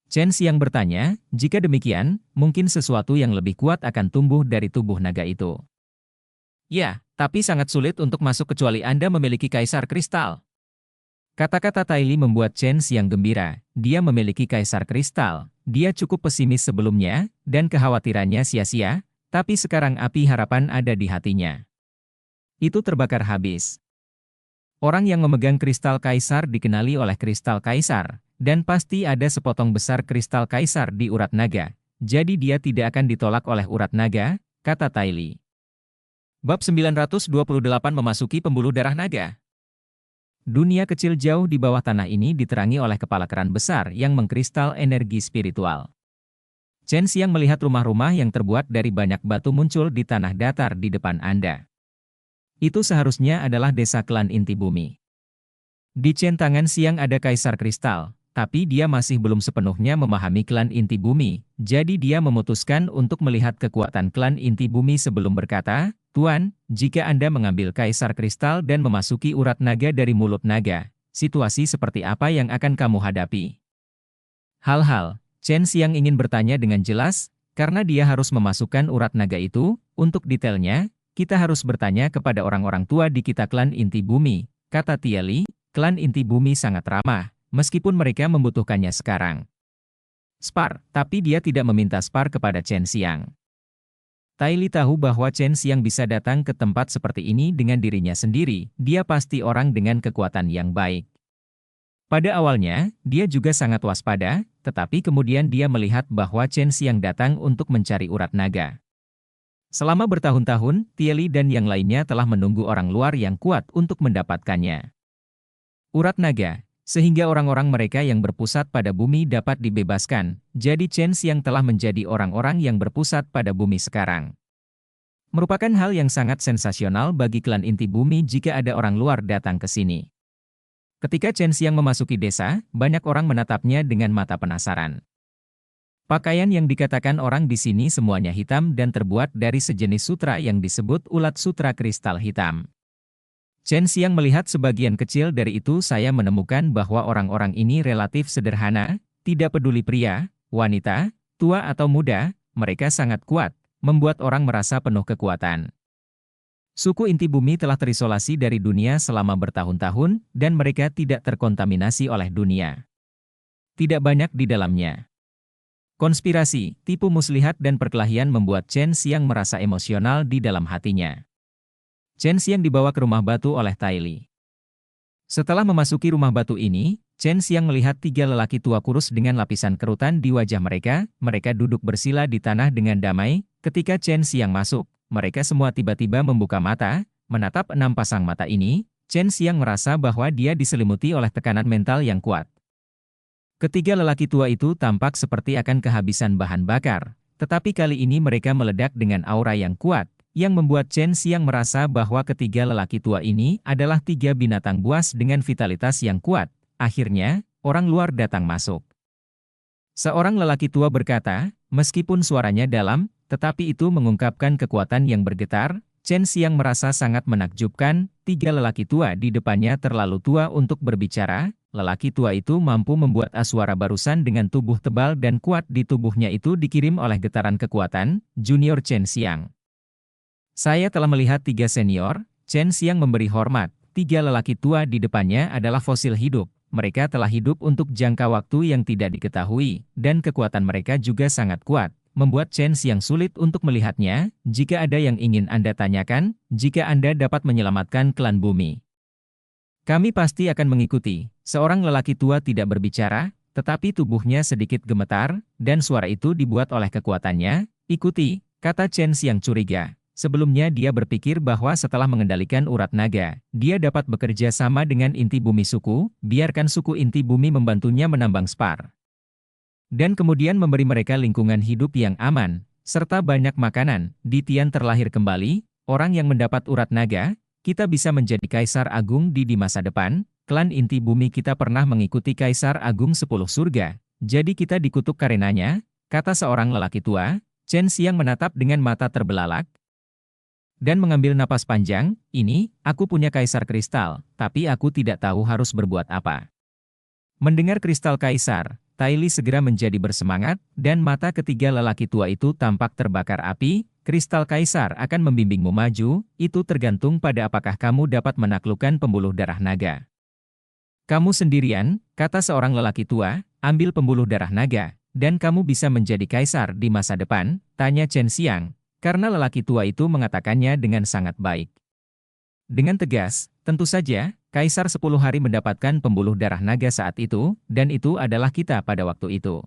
Chen Xiang bertanya, jika demikian, mungkin sesuatu yang lebih kuat akan tumbuh dari tubuh naga itu. Ya, tapi sangat sulit untuk masuk kecuali Anda memiliki kaisar kristal. Kata-kata Tai Li membuat Chen Xiang gembira, dia memiliki kaisar kristal, dia cukup pesimis sebelumnya, dan kekhawatirannya sia-sia, tapi sekarang api harapan ada di hatinya. Itu terbakar habis. Orang yang memegang kristal kaisar dikenali oleh kristal kaisar, dan pasti ada sepotong besar kristal kaisar di urat naga, jadi dia tidak akan ditolak oleh urat naga, kata Tai Li. Bab 928 memasuki pembuluh darah naga. Dunia kecil jauh di bawah tanah ini diterangi oleh kepala keran besar yang mengkristal energi spiritual. Chen Xiang melihat rumah-rumah yang terbuat dari banyak batu muncul di tanah datar di depan Anda. Itu seharusnya adalah desa klan inti bumi. Di centangan Xiang ada kaisar kristal, tapi dia masih belum sepenuhnya memahami klan inti bumi, jadi dia memutuskan untuk melihat kekuatan klan inti bumi sebelum berkata, Tuan, jika Anda mengambil kaisar kristal dan memasuki urat naga dari mulut naga, situasi seperti apa yang akan kamu hadapi? Hal-hal, Chen Xiang ingin bertanya dengan jelas, karena dia harus memasukkan urat naga itu, untuk detailnya, kita harus bertanya kepada orang-orang tua di kita klan inti bumi, kata Tieli, klan inti bumi sangat ramah, meskipun mereka membutuhkannya sekarang. Spar, tapi dia tidak meminta Spar kepada Chen Xiang. Tai Li tahu bahwa Chen Xiang bisa datang ke tempat seperti ini dengan dirinya sendiri, dia pasti orang dengan kekuatan yang baik. Pada awalnya, dia juga sangat waspada, tetapi kemudian dia melihat bahwa Chen Xiang datang untuk mencari urat naga. Selama bertahun-tahun, Tieli dan yang lainnya telah menunggu orang luar yang kuat untuk mendapatkannya. Urat naga, sehingga orang-orang mereka yang berpusat pada bumi dapat dibebaskan, jadi Chen Xiang telah menjadi orang-orang yang berpusat pada bumi sekarang. Merupakan hal yang sangat sensasional bagi klan inti bumi jika ada orang luar datang ke sini. Ketika Chen Xiang memasuki desa, banyak orang menatapnya dengan mata penasaran. Pakaian yang dikatakan orang di sini semuanya hitam dan terbuat dari sejenis sutra yang disebut ulat sutra kristal hitam. Chen Xiang melihat sebagian kecil dari itu saya menemukan bahwa orang-orang ini relatif sederhana, tidak peduli pria, wanita, tua atau muda, mereka sangat kuat, membuat orang merasa penuh kekuatan. Suku inti bumi telah terisolasi dari dunia selama bertahun-tahun, dan mereka tidak terkontaminasi oleh dunia. Tidak banyak di dalamnya. Konspirasi, tipu muslihat dan perkelahian membuat Chen Xiang merasa emosional di dalam hatinya. Chen Xiang dibawa ke rumah batu oleh Tai Li. Setelah memasuki rumah batu ini, Chen Xiang melihat 3 lelaki tua kurus dengan lapisan kerutan di wajah mereka, mereka duduk bersila di tanah dengan damai. Ketika Chen Xiang masuk, mereka semua tiba-tiba membuka mata, menatap 6 pasang mata ini. Chen Xiang merasa bahwa dia diselimuti oleh tekanan mental yang kuat. Ketiga lelaki tua itu tampak seperti akan kehabisan bahan bakar, tetapi kali ini mereka meledak dengan aura yang kuat, yang membuat Chen Xiang merasa bahwa ketiga lelaki tua ini adalah 3 binatang buas dengan vitalitas yang kuat. Akhirnya, orang luar datang masuk. Seorang lelaki tua berkata, meskipun suaranya dalam, tetapi itu mengungkapkan kekuatan yang bergetar. Chen Xiang merasa sangat menakjubkan, tiga lelaki tua di depannya terlalu tua untuk berbicara. Lelaki tua itu mampu membuat suara barusan dengan tubuh tebal dan kuat di tubuhnya itu dikirim oleh getaran kekuatan. Junior Chen Xiang. Saya telah melihat tiga senior. Chen Xiang memberi hormat. Tiga lelaki tua di depannya adalah fosil hidup. Mereka telah hidup untuk jangka waktu yang tidak diketahui, dan kekuatan mereka juga sangat kuat, membuat Chen Xiang sulit untuk melihatnya. Jika ada yang ingin Anda tanyakan, jika Anda dapat menyelamatkan klan bumi, kami pasti akan mengikuti. Seorang lelaki tua tidak berbicara, tetapi tubuhnya sedikit gemetar, dan suara itu dibuat oleh kekuatannya. Ikuti, kata Chen Xiang curiga. Sebelumnya dia berpikir bahwa setelah mengendalikan urat naga, dia dapat bekerja sama dengan inti bumi suku, biarkan suku inti bumi membantunya menambang spar. Dan kemudian memberi mereka lingkungan hidup yang aman, serta banyak makanan. Di Tian terlahir kembali, orang yang mendapat urat naga, kita bisa menjadi Kaisar Agung di masa depan. Klan inti bumi kita pernah mengikuti Kaisar Agung 10 surga, jadi kita dikutuk karenanya, kata seorang lelaki tua. Chen Xiang menatap dengan mata terbelalak, dan mengambil napas panjang. Ini, aku punya kaisar kristal, tapi aku tidak tahu harus berbuat apa. Mendengar kristal kaisar, Tai Li segera menjadi bersemangat, dan mata ketiga lelaki tua itu tampak terbakar api. Kristal kaisar akan membimbingmu maju, itu tergantung pada apakah kamu dapat menaklukkan pembuluh darah naga. Kamu sendirian, kata seorang lelaki tua, ambil pembuluh darah naga, dan kamu bisa menjadi kaisar di masa depan, tanya Chen Xiang. Karena lelaki tua itu mengatakannya dengan sangat baik. Dengan tegas, tentu saja, Kaisar 10 hari mendapatkan pembuluh darah naga saat itu, dan itu adalah kita pada waktu itu.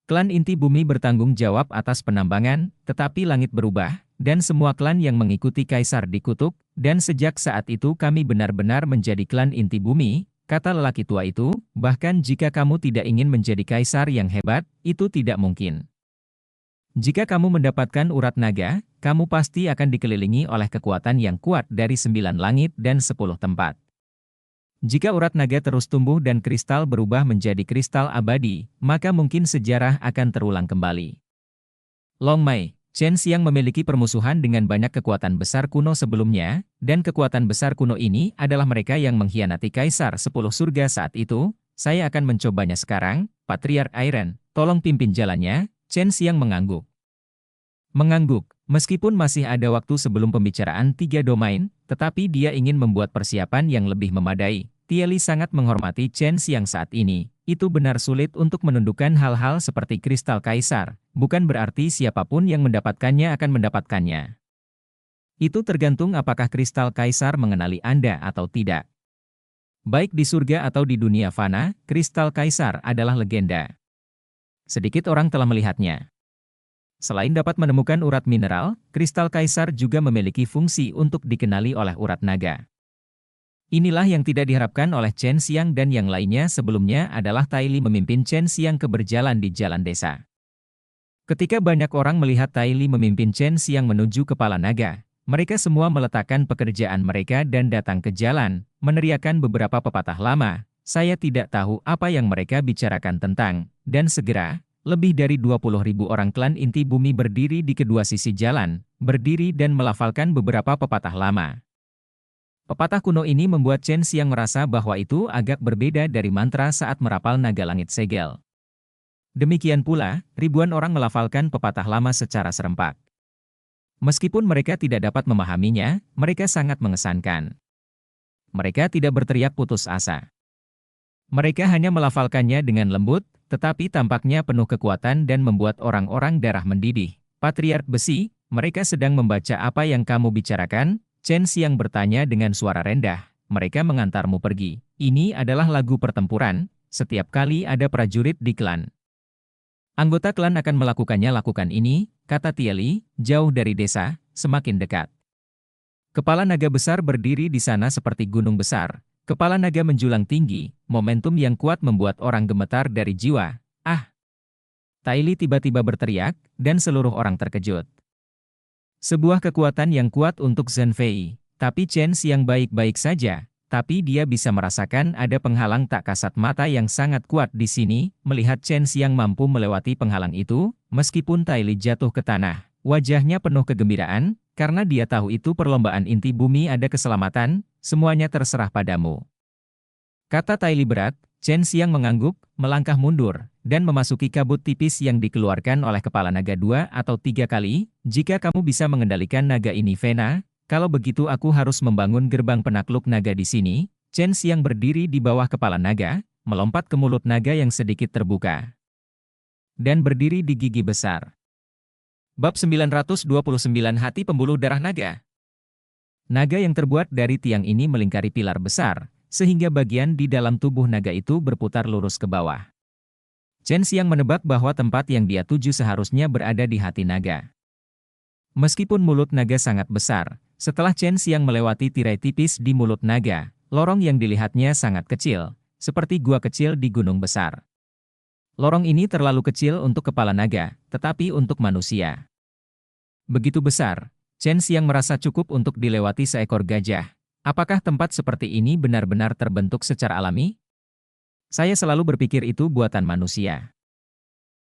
Klan inti bumi bertanggung jawab atas penambangan, tetapi langit berubah, dan semua klan yang mengikuti Kaisar dikutuk, dan sejak saat itu kami benar-benar menjadi klan inti bumi, kata lelaki tua itu. Bahkan jika kamu tidak ingin menjadi Kaisar yang hebat, itu tidak mungkin. Jika kamu mendapatkan urat naga, kamu pasti akan dikelilingi oleh kekuatan yang kuat dari 9 langit dan 10 tempat. Jika urat naga terus tumbuh dan kristal berubah menjadi kristal abadi, maka mungkin sejarah akan terulang kembali. Long Mai, Chen Xiang memiliki permusuhan dengan banyak kekuatan besar kuno sebelumnya, dan kekuatan besar kuno ini adalah mereka yang mengkhianati Kaisar 10 surga saat itu. Saya akan mencobanya sekarang, Patriark Iron, tolong pimpin jalannya. Chen Xiang mengangguk. Meskipun masih ada waktu sebelum pembicaraan 3 domain, tetapi dia ingin membuat persiapan yang lebih memadai. Tie Li sangat menghormati Chen Xiang saat ini. Itu benar sulit untuk menundukkan hal-hal seperti kristal kaisar, bukan berarti siapapun yang mendapatkannya akan mendapatkannya. Itu tergantung apakah kristal kaisar mengenali Anda atau tidak. Baik di surga atau di dunia fana, kristal kaisar adalah legenda. Sedikit orang telah melihatnya. Selain dapat menemukan urat mineral, kristal kaisar juga memiliki fungsi untuk dikenali oleh urat naga. Inilah yang tidak diharapkan oleh Chen Xiang dan yang lainnya sebelumnya adalah Tai Li memimpin Chen Xiang ke berjalan di jalan desa. Ketika banyak orang melihat Tai Li memimpin Chen Xiang menuju kepala naga, mereka semua meletakkan pekerjaan mereka dan datang ke jalan, meneriakkan beberapa pepatah lama. Saya tidak tahu apa yang mereka bicarakan tentang, dan segera, lebih dari 20.000 orang klan inti bumi berdiri di kedua sisi jalan, berdiri dan melafalkan beberapa pepatah lama. Pepatah kuno ini membuat Chen Xiang merasa bahwa itu agak berbeda dari mantra saat merapal naga langit segel. Demikian pula, ribuan orang melafalkan pepatah lama secara serempak. Meskipun mereka tidak dapat memahaminya, mereka sangat mengesankan. Mereka tidak berteriak putus asa. Mereka hanya melafalkannya dengan lembut, tetapi tampaknya penuh kekuatan dan membuat orang-orang darah mendidih. Patriark Besi, mereka sedang membaca apa yang kamu bicarakan? Chen Xiang bertanya dengan suara rendah. Mereka mengantarmu pergi. Ini adalah lagu pertempuran, setiap kali ada prajurit di klan. Anggota klan akan melakukannya. Lakukan ini, kata Tie Li, jauh dari desa, semakin dekat. Kepala naga besar berdiri di sana seperti gunung besar. Kepala naga menjulang tinggi, momentum yang kuat membuat orang gemetar dari jiwa. Ah! Tai Li tiba-tiba berteriak, dan seluruh orang terkejut. Sebuah kekuatan yang kuat untuk Zhen Fei, tapi Chen Xiang baik-baik saja. Tapi dia bisa merasakan ada penghalang tak kasat mata yang sangat kuat di sini. Melihat Chen Xiang mampu melewati penghalang itu, meskipun Tai Li jatuh ke tanah, wajahnya penuh kegembiraan, karena dia tahu itu perlombaan inti bumi ada keselamatan, semuanya terserah padamu. Kata Tai Li berat. Chen Xiang mengangguk, melangkah mundur, dan memasuki kabut tipis yang dikeluarkan oleh kepala naga 2 atau 3 kali. Jika kamu bisa mengendalikan naga ini, Vena, kalau begitu aku harus membangun gerbang penakluk naga di sini. Chen Xiang berdiri di bawah kepala naga, melompat ke mulut naga yang sedikit terbuka, dan berdiri di gigi besar. Bab 929 Hati Pembuluh Darah Naga. Naga yang terbuat dari tiang ini melingkari pilar besar, sehingga bagian di dalam tubuh naga itu berputar lurus ke bawah. Chen Xiang menebak bahwa tempat yang dia tuju seharusnya berada di hati naga. Meskipun mulut naga sangat besar, setelah Chen Xiang melewati tirai tipis di mulut naga, lorong yang dilihatnya sangat kecil, seperti gua kecil di gunung besar. Lorong ini terlalu kecil untuk kepala naga, tetapi untuk manusia begitu besar. Chen Xiang merasa cukup untuk dilewati seekor gajah. Apakah tempat seperti ini benar-benar terbentuk secara alami? Saya selalu berpikir itu buatan manusia.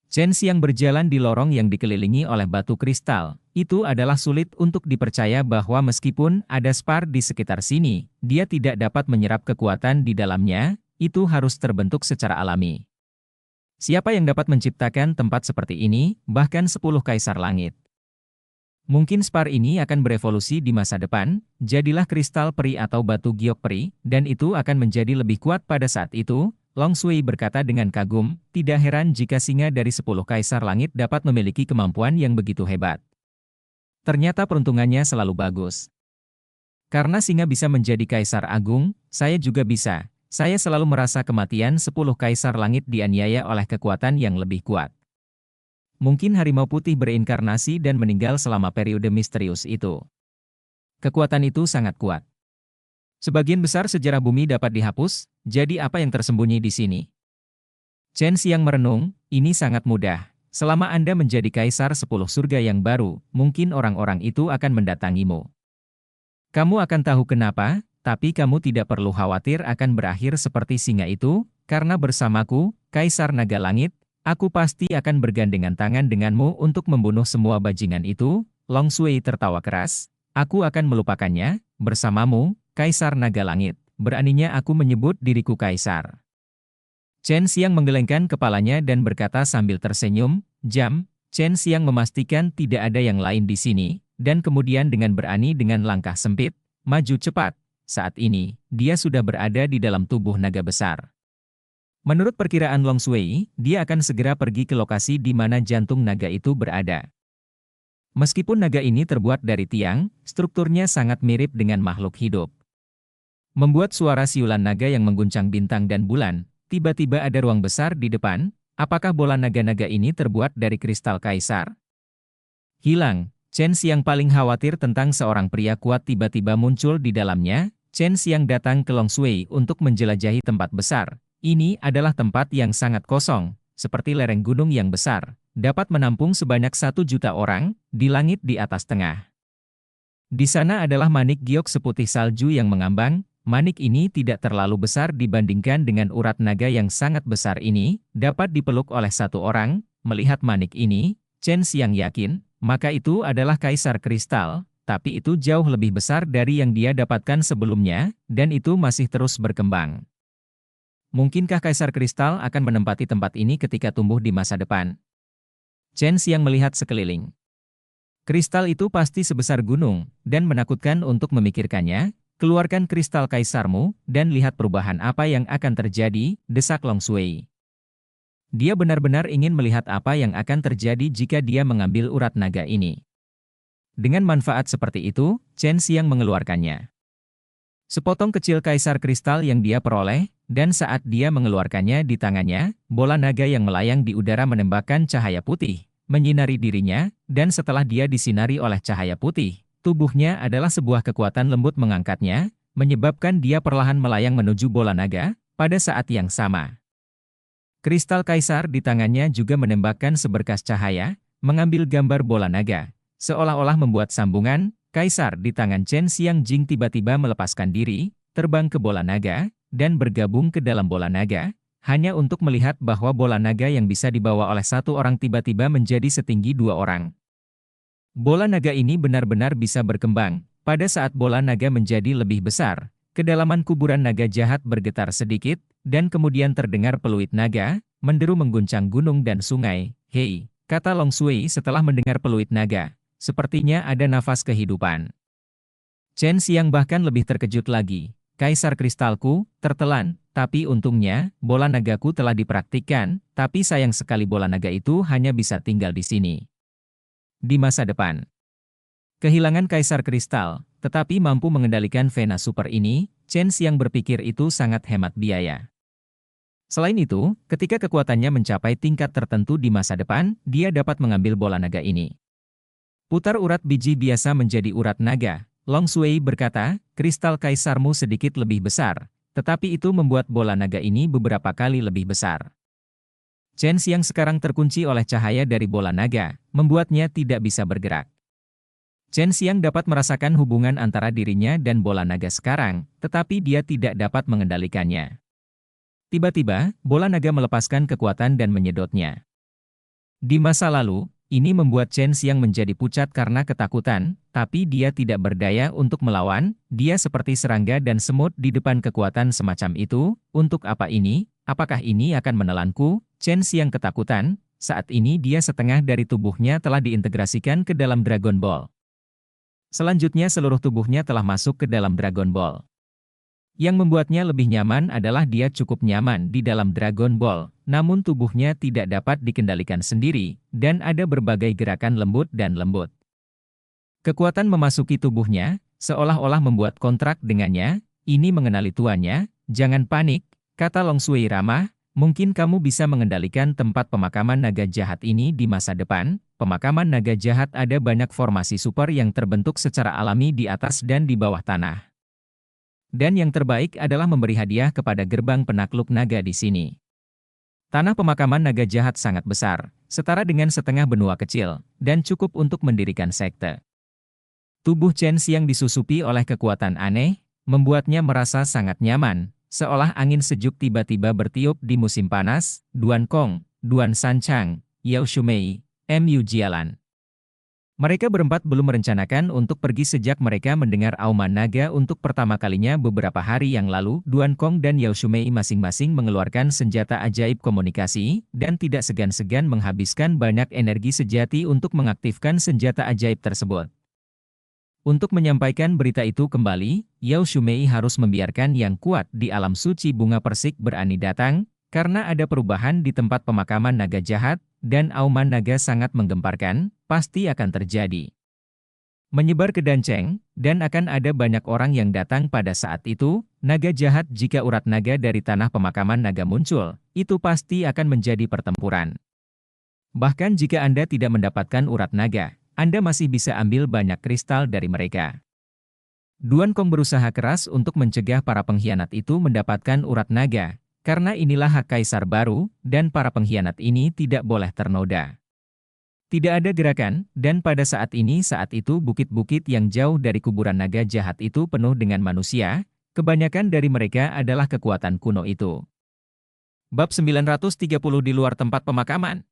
Chen Xiang berjalan di lorong yang dikelilingi oleh batu kristal. Itu adalah sulit untuk dipercaya bahwa meskipun ada spar di sekitar sini, dia tidak dapat menyerap kekuatan di dalamnya. Itu harus terbentuk secara alami. Siapa yang dapat menciptakan tempat seperti ini, bahkan 10 kaisar langit? Mungkin spar ini akan berevolusi di masa depan, jadilah kristal peri atau batu giok peri, dan itu akan menjadi lebih kuat pada saat itu. Long Shui berkata dengan kagum, tidak heran jika singa dari 10 kaisar langit dapat memiliki kemampuan yang begitu hebat. Ternyata peruntungannya selalu bagus. Karena singa bisa menjadi kaisar agung, saya juga bisa. Saya selalu merasa kematian 10 kaisar langit dianiaya oleh kekuatan yang lebih kuat. Mungkin harimau putih bereinkarnasi dan meninggal selama periode misterius itu. Kekuatan itu sangat kuat. Sebagian besar sejarah bumi dapat dihapus, jadi apa yang tersembunyi di sini? Chen Xiang merenung, ini sangat mudah. Selama Anda menjadi kaisar 10 surga yang baru, mungkin orang-orang itu akan mendatangimu. Kamu akan tahu kenapa, tapi kamu tidak perlu khawatir akan berakhir seperti singa itu, karena bersamaku, Kaisar Naga Langit, aku pasti akan bergandengan tangan denganmu untuk membunuh semua bajingan itu. Long Shui tertawa keras. Aku akan melupakannya, bersamamu, Kaisar Naga Langit. Beraninya aku menyebut diriku Kaisar. Chen Xiang menggelengkan kepalanya dan berkata sambil tersenyum, "Jam." Chen Xiang memastikan tidak ada yang lain di sini, dan kemudian dengan berani dengan langkah sempit, maju cepat. Saat ini, dia sudah berada di dalam tubuh naga besar. Menurut perkiraan Long Shui, dia akan segera pergi ke lokasi di mana jantung naga itu berada. Meskipun naga ini terbuat dari tiang, strukturnya sangat mirip dengan makhluk hidup. Membuat suara siulan naga yang mengguncang bintang dan bulan, tiba-tiba ada ruang besar di depan. Apakah bola naga-naga ini terbuat dari kristal kaisar? Hilang. Chen Xiang paling khawatir tentang seorang pria kuat tiba-tiba muncul di dalamnya. Chen Xiang datang ke Long Shui untuk menjelajahi tempat besar. Ini adalah tempat yang sangat kosong, seperti lereng gunung yang besar, dapat menampung sebanyak 1 juta orang, di langit di atas tengah. Di sana adalah manik giok seputih salju yang mengambang. Manik ini tidak terlalu besar dibandingkan dengan urat naga yang sangat besar ini, dapat dipeluk oleh 1 orang. Melihat manik ini, Chen Xiang yakin, maka itu adalah kaisar kristal, tapi itu jauh lebih besar dari yang dia dapatkan sebelumnya, dan itu masih terus berkembang. Mungkinkah Kaisar Kristal akan menempati tempat ini ketika tumbuh di masa depan? Chen Xiang melihat sekeliling. Kristal itu pasti sebesar gunung, dan menakutkan untuk memikirkannya. Keluarkan kristal kaisarmu, dan lihat perubahan apa yang akan terjadi, desak Long Shui. Dia benar-benar ingin melihat apa yang akan terjadi jika dia mengambil urat naga ini. Dengan manfaat seperti itu, Chen Xiang mengeluarkannya. Sepotong kecil kaisar kristal yang dia peroleh, dan saat dia mengeluarkannya di tangannya, bola naga yang melayang di udara menembakkan cahaya putih, menyinari dirinya, dan setelah dia disinari oleh cahaya putih, tubuhnya adalah sebuah kekuatan lembut mengangkatnya, menyebabkan dia perlahan melayang menuju bola naga. Pada saat yang sama, kristal kaisar di tangannya juga menembakkan seberkas cahaya, mengambil gambar bola naga, seolah-olah membuat sambungan. Kaisar di tangan Chen Xiang Jing tiba-tiba melepaskan diri, terbang ke bola naga, dan bergabung ke dalam bola naga, hanya untuk melihat bahwa bola naga yang bisa dibawa oleh satu orang tiba-tiba menjadi setinggi dua orang. Bola naga ini benar-benar bisa berkembang. Pada saat bola naga menjadi lebih besar, kedalaman kuburan naga jahat bergetar sedikit, dan kemudian terdengar peluit naga, menderu mengguncang gunung dan sungai. Hei, kata Long Sui setelah mendengar peluit naga. Sepertinya ada nafas kehidupan. Chen Xiang bahkan lebih terkejut lagi. Kaisar kristalku, tertelan, tapi untungnya, bola nagaku telah dipraktikkan, tapi sayang sekali bola naga itu hanya bisa tinggal di sini. Di masa depan, kehilangan Kaisar Kristal, tetapi mampu mengendalikan Vena Super ini, Chen Xiang berpikir itu sangat hemat biaya. Selain itu, ketika kekuatannya mencapai tingkat tertentu di masa depan, dia dapat mengambil bola naga ini. Putar urat biji biasa menjadi urat naga. Long Sui berkata, kristal kaisarmu sedikit lebih besar, tetapi itu membuat bola naga ini beberapa kali lebih besar. Chen Xiang sekarang terkunci oleh cahaya dari bola naga, membuatnya tidak bisa bergerak. Chen Xiang dapat merasakan hubungan antara dirinya dan bola naga sekarang, tetapi dia tidak dapat mengendalikannya. Tiba-tiba, bola naga melepaskan kekuatan dan menyedotnya. Di masa lalu, ini membuat Chen Xiang menjadi pucat karena ketakutan, tapi dia tidak berdaya untuk melawan, dia seperti serangga dan semut di depan kekuatan semacam itu. Untuk apa ini? Apakah ini akan menelanku? Chen Xiang ketakutan, saat ini dia setengah dari tubuhnya telah diintegrasikan ke dalam Dragon Ball. Selanjutnya seluruh tubuhnya telah masuk ke dalam Dragon Ball. Yang membuatnya lebih nyaman adalah dia cukup nyaman di dalam Dragon Ball, namun tubuhnya tidak dapat dikendalikan sendiri, dan ada berbagai gerakan lembut dan lembut. Kekuatan memasuki tubuhnya, seolah-olah membuat kontrak dengannya, ini mengenali tuannya, jangan panik, kata Long Sui ramah, mungkin kamu bisa mengendalikan tempat pemakaman naga jahat ini di masa depan. Pemakaman naga jahat ada banyak formasi super yang terbentuk secara alami di atas dan di bawah tanah. Dan yang terbaik adalah memberi hadiah kepada gerbang penakluk naga di sini. Tanah pemakaman naga jahat sangat besar, setara dengan setengah benua kecil, dan cukup untuk mendirikan sekte. Tubuh Chen Xiang disusupi oleh kekuatan aneh, membuatnya merasa sangat nyaman, seolah angin sejuk tiba-tiba bertiup di musim panas. Duan Kong, Duan Sanchang, Yao Shumei, Mu Jialan. Mereka berempat belum merencanakan untuk pergi sejak mereka mendengar auman naga untuk pertama kalinya beberapa hari yang lalu. Duan Kong dan Yao Shumei masing-masing mengeluarkan senjata ajaib komunikasi, dan tidak segan-segan menghabiskan banyak energi sejati untuk mengaktifkan senjata ajaib tersebut. Untuk menyampaikan berita itu kembali, Yao Shumei harus membiarkan yang kuat di alam suci bunga persik berani datang, karena ada perubahan di tempat pemakaman naga jahat, dan auman naga sangat menggemparkan, pasti akan terjadi. Menyebar ke Danceng, dan akan ada banyak orang yang datang pada saat itu. Naga jahat, jika urat naga dari tanah pemakaman naga muncul, itu pasti akan menjadi pertempuran. Bahkan jika Anda tidak mendapatkan urat naga, Anda masih bisa ambil banyak kristal dari mereka. Duan Kong berusaha keras untuk mencegah para pengkhianat itu mendapatkan urat naga, karena inilah hak kaisar baru, dan para pengkhianat ini tidak boleh ternoda. Tidak ada gerakan, dan pada saat itu bukit-bukit yang jauh dari kuburan naga jahat itu penuh dengan manusia, kebanyakan dari mereka adalah kekuatan kuno itu. Bab 930 di luar tempat pemakaman.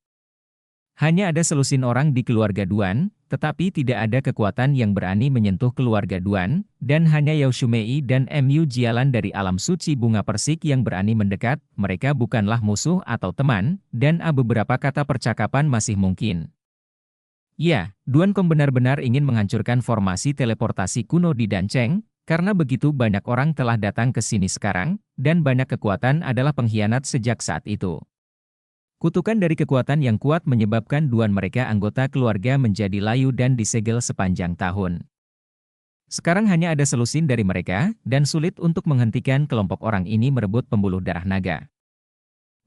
Hanya ada selusin orang di keluarga Duan, tetapi tidak ada kekuatan yang berani menyentuh keluarga Duan, dan hanya Yao Shumei dan Mu Jialan dari alam suci bunga persik yang berani mendekat. Mereka bukanlah musuh atau teman, dan beberapa kata percakapan masih mungkin. Ya, Duan Kong benar-benar ingin menghancurkan formasi teleportasi kuno di Danceng, karena begitu banyak orang telah datang ke sini sekarang, dan banyak kekuatan adalah pengkhianat sejak saat itu. Kutukan dari kekuatan yang kuat menyebabkan Duan mereka anggota keluarga menjadi layu dan disegel sepanjang tahun. Sekarang hanya ada selusin dari mereka, dan sulit untuk menghentikan kelompok orang ini merebut pembuluh darah naga.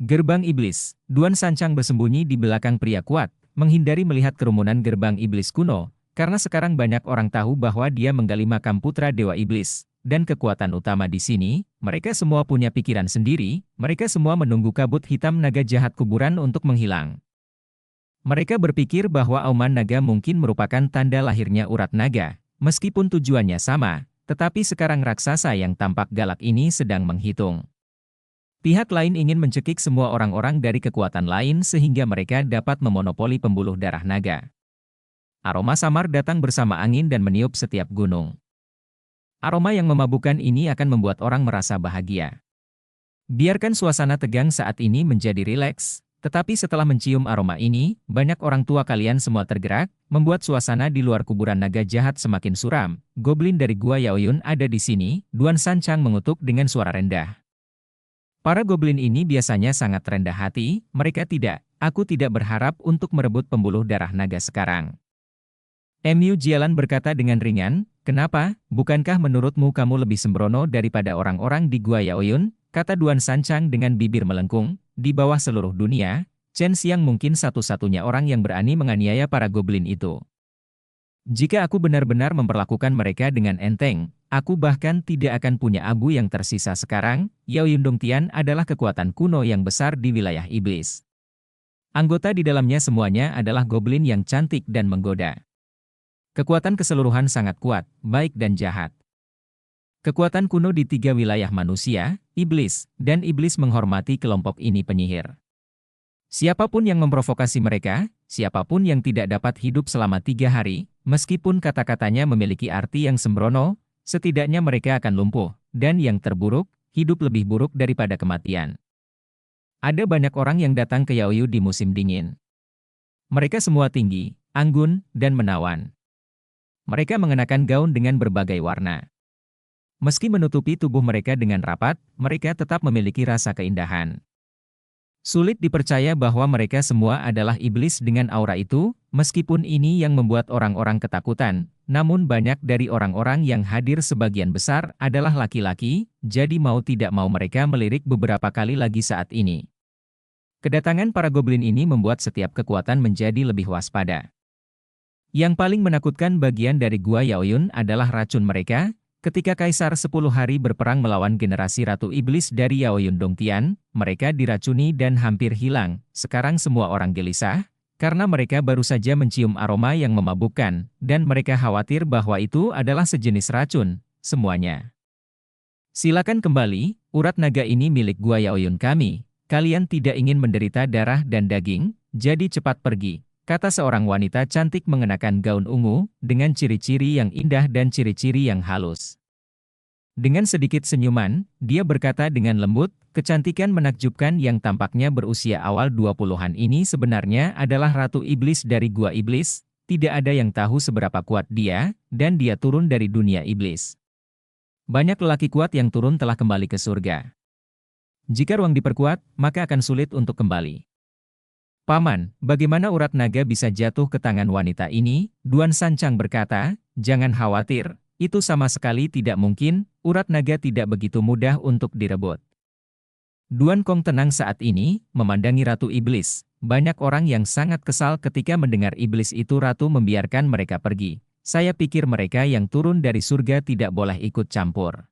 Gerbang Iblis. Duan Sanchang bersembunyi di belakang pria kuat, menghindari melihat kerumunan gerbang iblis kuno, karena sekarang banyak orang tahu bahwa dia menggali makam putra Dewa Iblis. Dan kekuatan utama di sini, mereka semua punya pikiran sendiri, mereka semua menunggu kabut hitam naga jahat kuburan untuk menghilang. Mereka berpikir bahwa auman naga mungkin merupakan tanda lahirnya urat naga, meskipun tujuannya sama, tetapi sekarang raksasa yang tampak galak ini sedang menghitung. Pihak lain ingin mencekik semua orang-orang dari kekuatan lain sehingga mereka dapat memonopoli pembuluh darah naga. Aroma samar datang bersama angin dan meniup setiap gunung. Aroma yang memabukkan ini akan membuat orang merasa bahagia. Biarkan suasana tegang saat ini menjadi rileks, tetapi setelah mencium aroma ini, banyak orang tua kalian semua tergerak, membuat suasana di luar kuburan naga jahat semakin suram. Goblin dari Gua Yaoyun ada di sini, Duan Sanchang mengutuk dengan suara rendah. Para goblin ini biasanya sangat rendah hati, mereka aku tidak berharap untuk merebut pembuluh darah naga sekarang. Mu Jialan berkata dengan ringan, kenapa, bukankah menurutmu kamu lebih sembrono daripada orang-orang di Gua Yaoyun? Kata Duan Sanchang dengan bibir melengkung, di bawah seluruh dunia, Chen Xiang mungkin satu-satunya orang yang berani menganiaya para goblin itu. Jika aku benar-benar memperlakukan mereka dengan enteng, aku bahkan tidak akan punya abu yang tersisa sekarang. Yaoyun Dongtian adalah kekuatan kuno yang besar di wilayah iblis. Anggota di dalamnya semuanya adalah goblin yang cantik dan menggoda. Kekuatan keseluruhan sangat kuat, baik dan jahat. Kekuatan kuno di 3 wilayah manusia, iblis, dan iblis menghormati kelompok ini penyihir. Siapapun yang memprovokasi mereka, siapapun yang tidak dapat hidup selama 3 hari, meskipun kata-katanya memiliki arti yang sembrono, setidaknya mereka akan lumpuh, dan yang terburuk, hidup lebih buruk daripada kematian. Ada banyak orang yang datang ke Yaoyu di musim dingin. Mereka semua tinggi, anggun, dan menawan. Mereka mengenakan gaun dengan berbagai warna. Meski menutupi tubuh mereka dengan rapat, mereka tetap memiliki rasa keindahan. Sulit dipercaya bahwa mereka semua adalah iblis dengan aura itu, meskipun ini yang membuat orang-orang ketakutan, namun banyak dari orang-orang yang hadir sebagian besar adalah laki-laki, jadi mau tidak mau mereka melirik beberapa kali lagi saat ini. Kedatangan para goblin ini membuat setiap kekuatan menjadi lebih waspada. Yang paling menakutkan bagian dari Gua Yaoyun adalah racun mereka. Ketika Kaisar 10 hari berperang melawan generasi Ratu Iblis dari Yaoyun Dongtian, mereka diracuni dan hampir hilang. Sekarang semua orang gelisah, karena mereka baru saja mencium aroma yang memabukkan, dan mereka khawatir bahwa itu adalah sejenis racun, semuanya. Silakan kembali, urat naga ini milik Gua Yaoyun kami. Kalian tidak ingin menderita darah dan daging, jadi cepat pergi. Kata seorang wanita cantik mengenakan gaun ungu, dengan ciri-ciri yang indah dan ciri-ciri yang halus. Dengan sedikit senyuman, dia berkata dengan lembut, kecantikan menakjubkan yang tampaknya berusia awal 20-an ini sebenarnya adalah Ratu Iblis dari Gua Iblis, tidak ada yang tahu seberapa kuat dia, dan dia turun dari dunia iblis. Banyak lelaki kuat yang turun telah kembali ke surga. Jika ruang diperkuat, maka akan sulit untuk kembali. Paman, bagaimana urat naga bisa jatuh ke tangan wanita ini? Duan Sanchang berkata, jangan khawatir, itu sama sekali tidak mungkin, urat naga tidak begitu mudah untuk direbut. Duan Kong tenang saat ini, memandangi Ratu Iblis. Banyak orang yang sangat kesal ketika mendengar iblis itu ratu membiarkan mereka pergi. Saya pikir mereka yang turun dari surga tidak boleh ikut campur.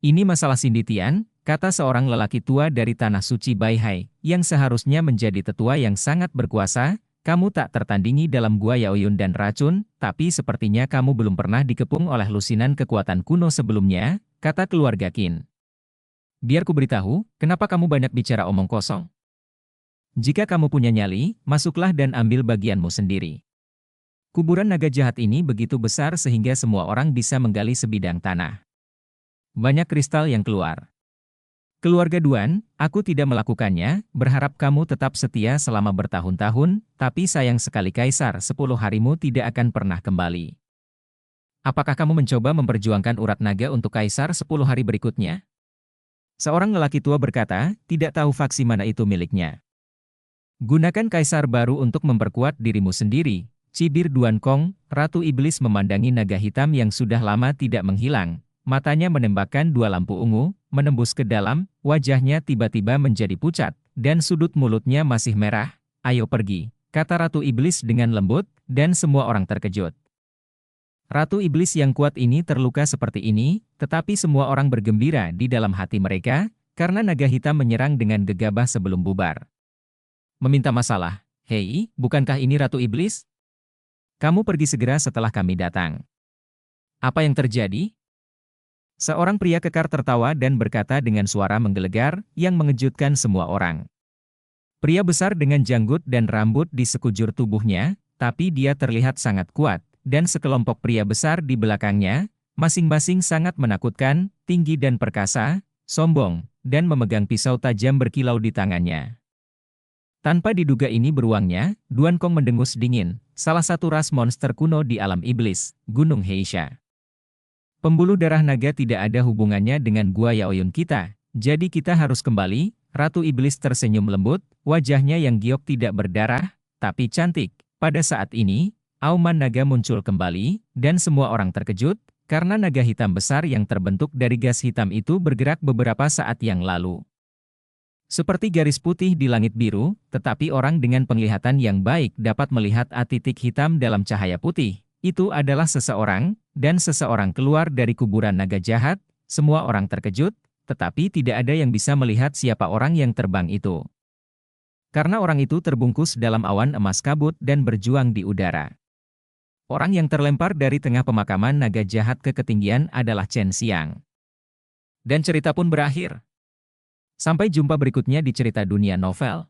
Ini masalah Sinditian, kata seorang lelaki tua dari Tanah Suci Baihai, yang seharusnya menjadi tetua yang sangat berkuasa. Kamu tak tertandingi dalam Gua Yaoyun dan racun, tapi sepertinya kamu belum pernah dikepung oleh lusinan kekuatan kuno sebelumnya, kata keluarga Qin. Biar ku beritahu, kenapa kamu banyak bicara omong kosong? Jika kamu punya nyali, masuklah dan ambil bagianmu sendiri. Kuburan naga jahat ini begitu besar sehingga semua orang bisa menggali sebidang tanah. Banyak kristal yang keluar. Keluarga Duan, aku tidak melakukannya, berharap kamu tetap setia selama bertahun-tahun, tapi sayang sekali Kaisar 10 harimu tidak akan pernah kembali. Apakah kamu mencoba memperjuangkan urat naga untuk Kaisar 10 hari berikutnya? Seorang lelaki tua berkata, tidak tahu faksi mana itu miliknya. Gunakan Kaisar baru untuk memperkuat dirimu sendiri, cibir Duan Kong. Ratu Iblis memandangi naga hitam yang sudah lama tidak menghilang. Matanya menembakkan 2 lampu ungu, menembus ke dalam, wajahnya tiba-tiba menjadi pucat, dan sudut mulutnya masih merah. Ayo pergi, kata Ratu Iblis dengan lembut, dan semua orang terkejut. Ratu Iblis yang kuat ini terluka seperti ini, tetapi semua orang bergembira di dalam hati mereka, karena naga hitam menyerang dengan gegabah sebelum bubar. Meminta masalah, hei, bukankah ini Ratu Iblis? Kamu pergi segera setelah kami datang. Apa yang terjadi? Seorang pria kekar tertawa dan berkata dengan suara menggelegar yang mengejutkan semua orang. Pria besar dengan janggut dan rambut di sekujur tubuhnya, tapi dia terlihat sangat kuat, dan sekelompok pria besar di belakangnya, masing-masing sangat menakutkan, tinggi dan perkasa, sombong, dan memegang pisau tajam berkilau di tangannya. Tanpa diduga ini beruangnya, Duan Kong mendengus dingin, salah satu ras monster kuno di alam iblis, Gunung Heisha. Pembuluh darah naga tidak ada hubungannya dengan Gua Yaoyun kita, jadi kita harus kembali. Ratu Iblis tersenyum lembut, wajahnya yang giok tidak berdarah, tapi cantik. Pada saat ini, auman naga muncul kembali, dan semua orang terkejut, karena naga hitam besar yang terbentuk dari gas hitam itu bergerak beberapa saat yang lalu. Seperti garis putih di langit biru, tetapi orang dengan penglihatan yang baik dapat melihat titik hitam dalam cahaya putih. Itu adalah seseorang, dan seseorang keluar dari kuburan naga jahat. Semua orang terkejut, tetapi tidak ada yang bisa melihat siapa orang yang terbang itu. Karena orang itu terbungkus dalam awan emas kabut dan berjuang di udara. Orang yang terlempar dari tengah pemakaman naga jahat ke ketinggian adalah Chen Xiang. Dan cerita pun berakhir. Sampai jumpa berikutnya di cerita dunia novel.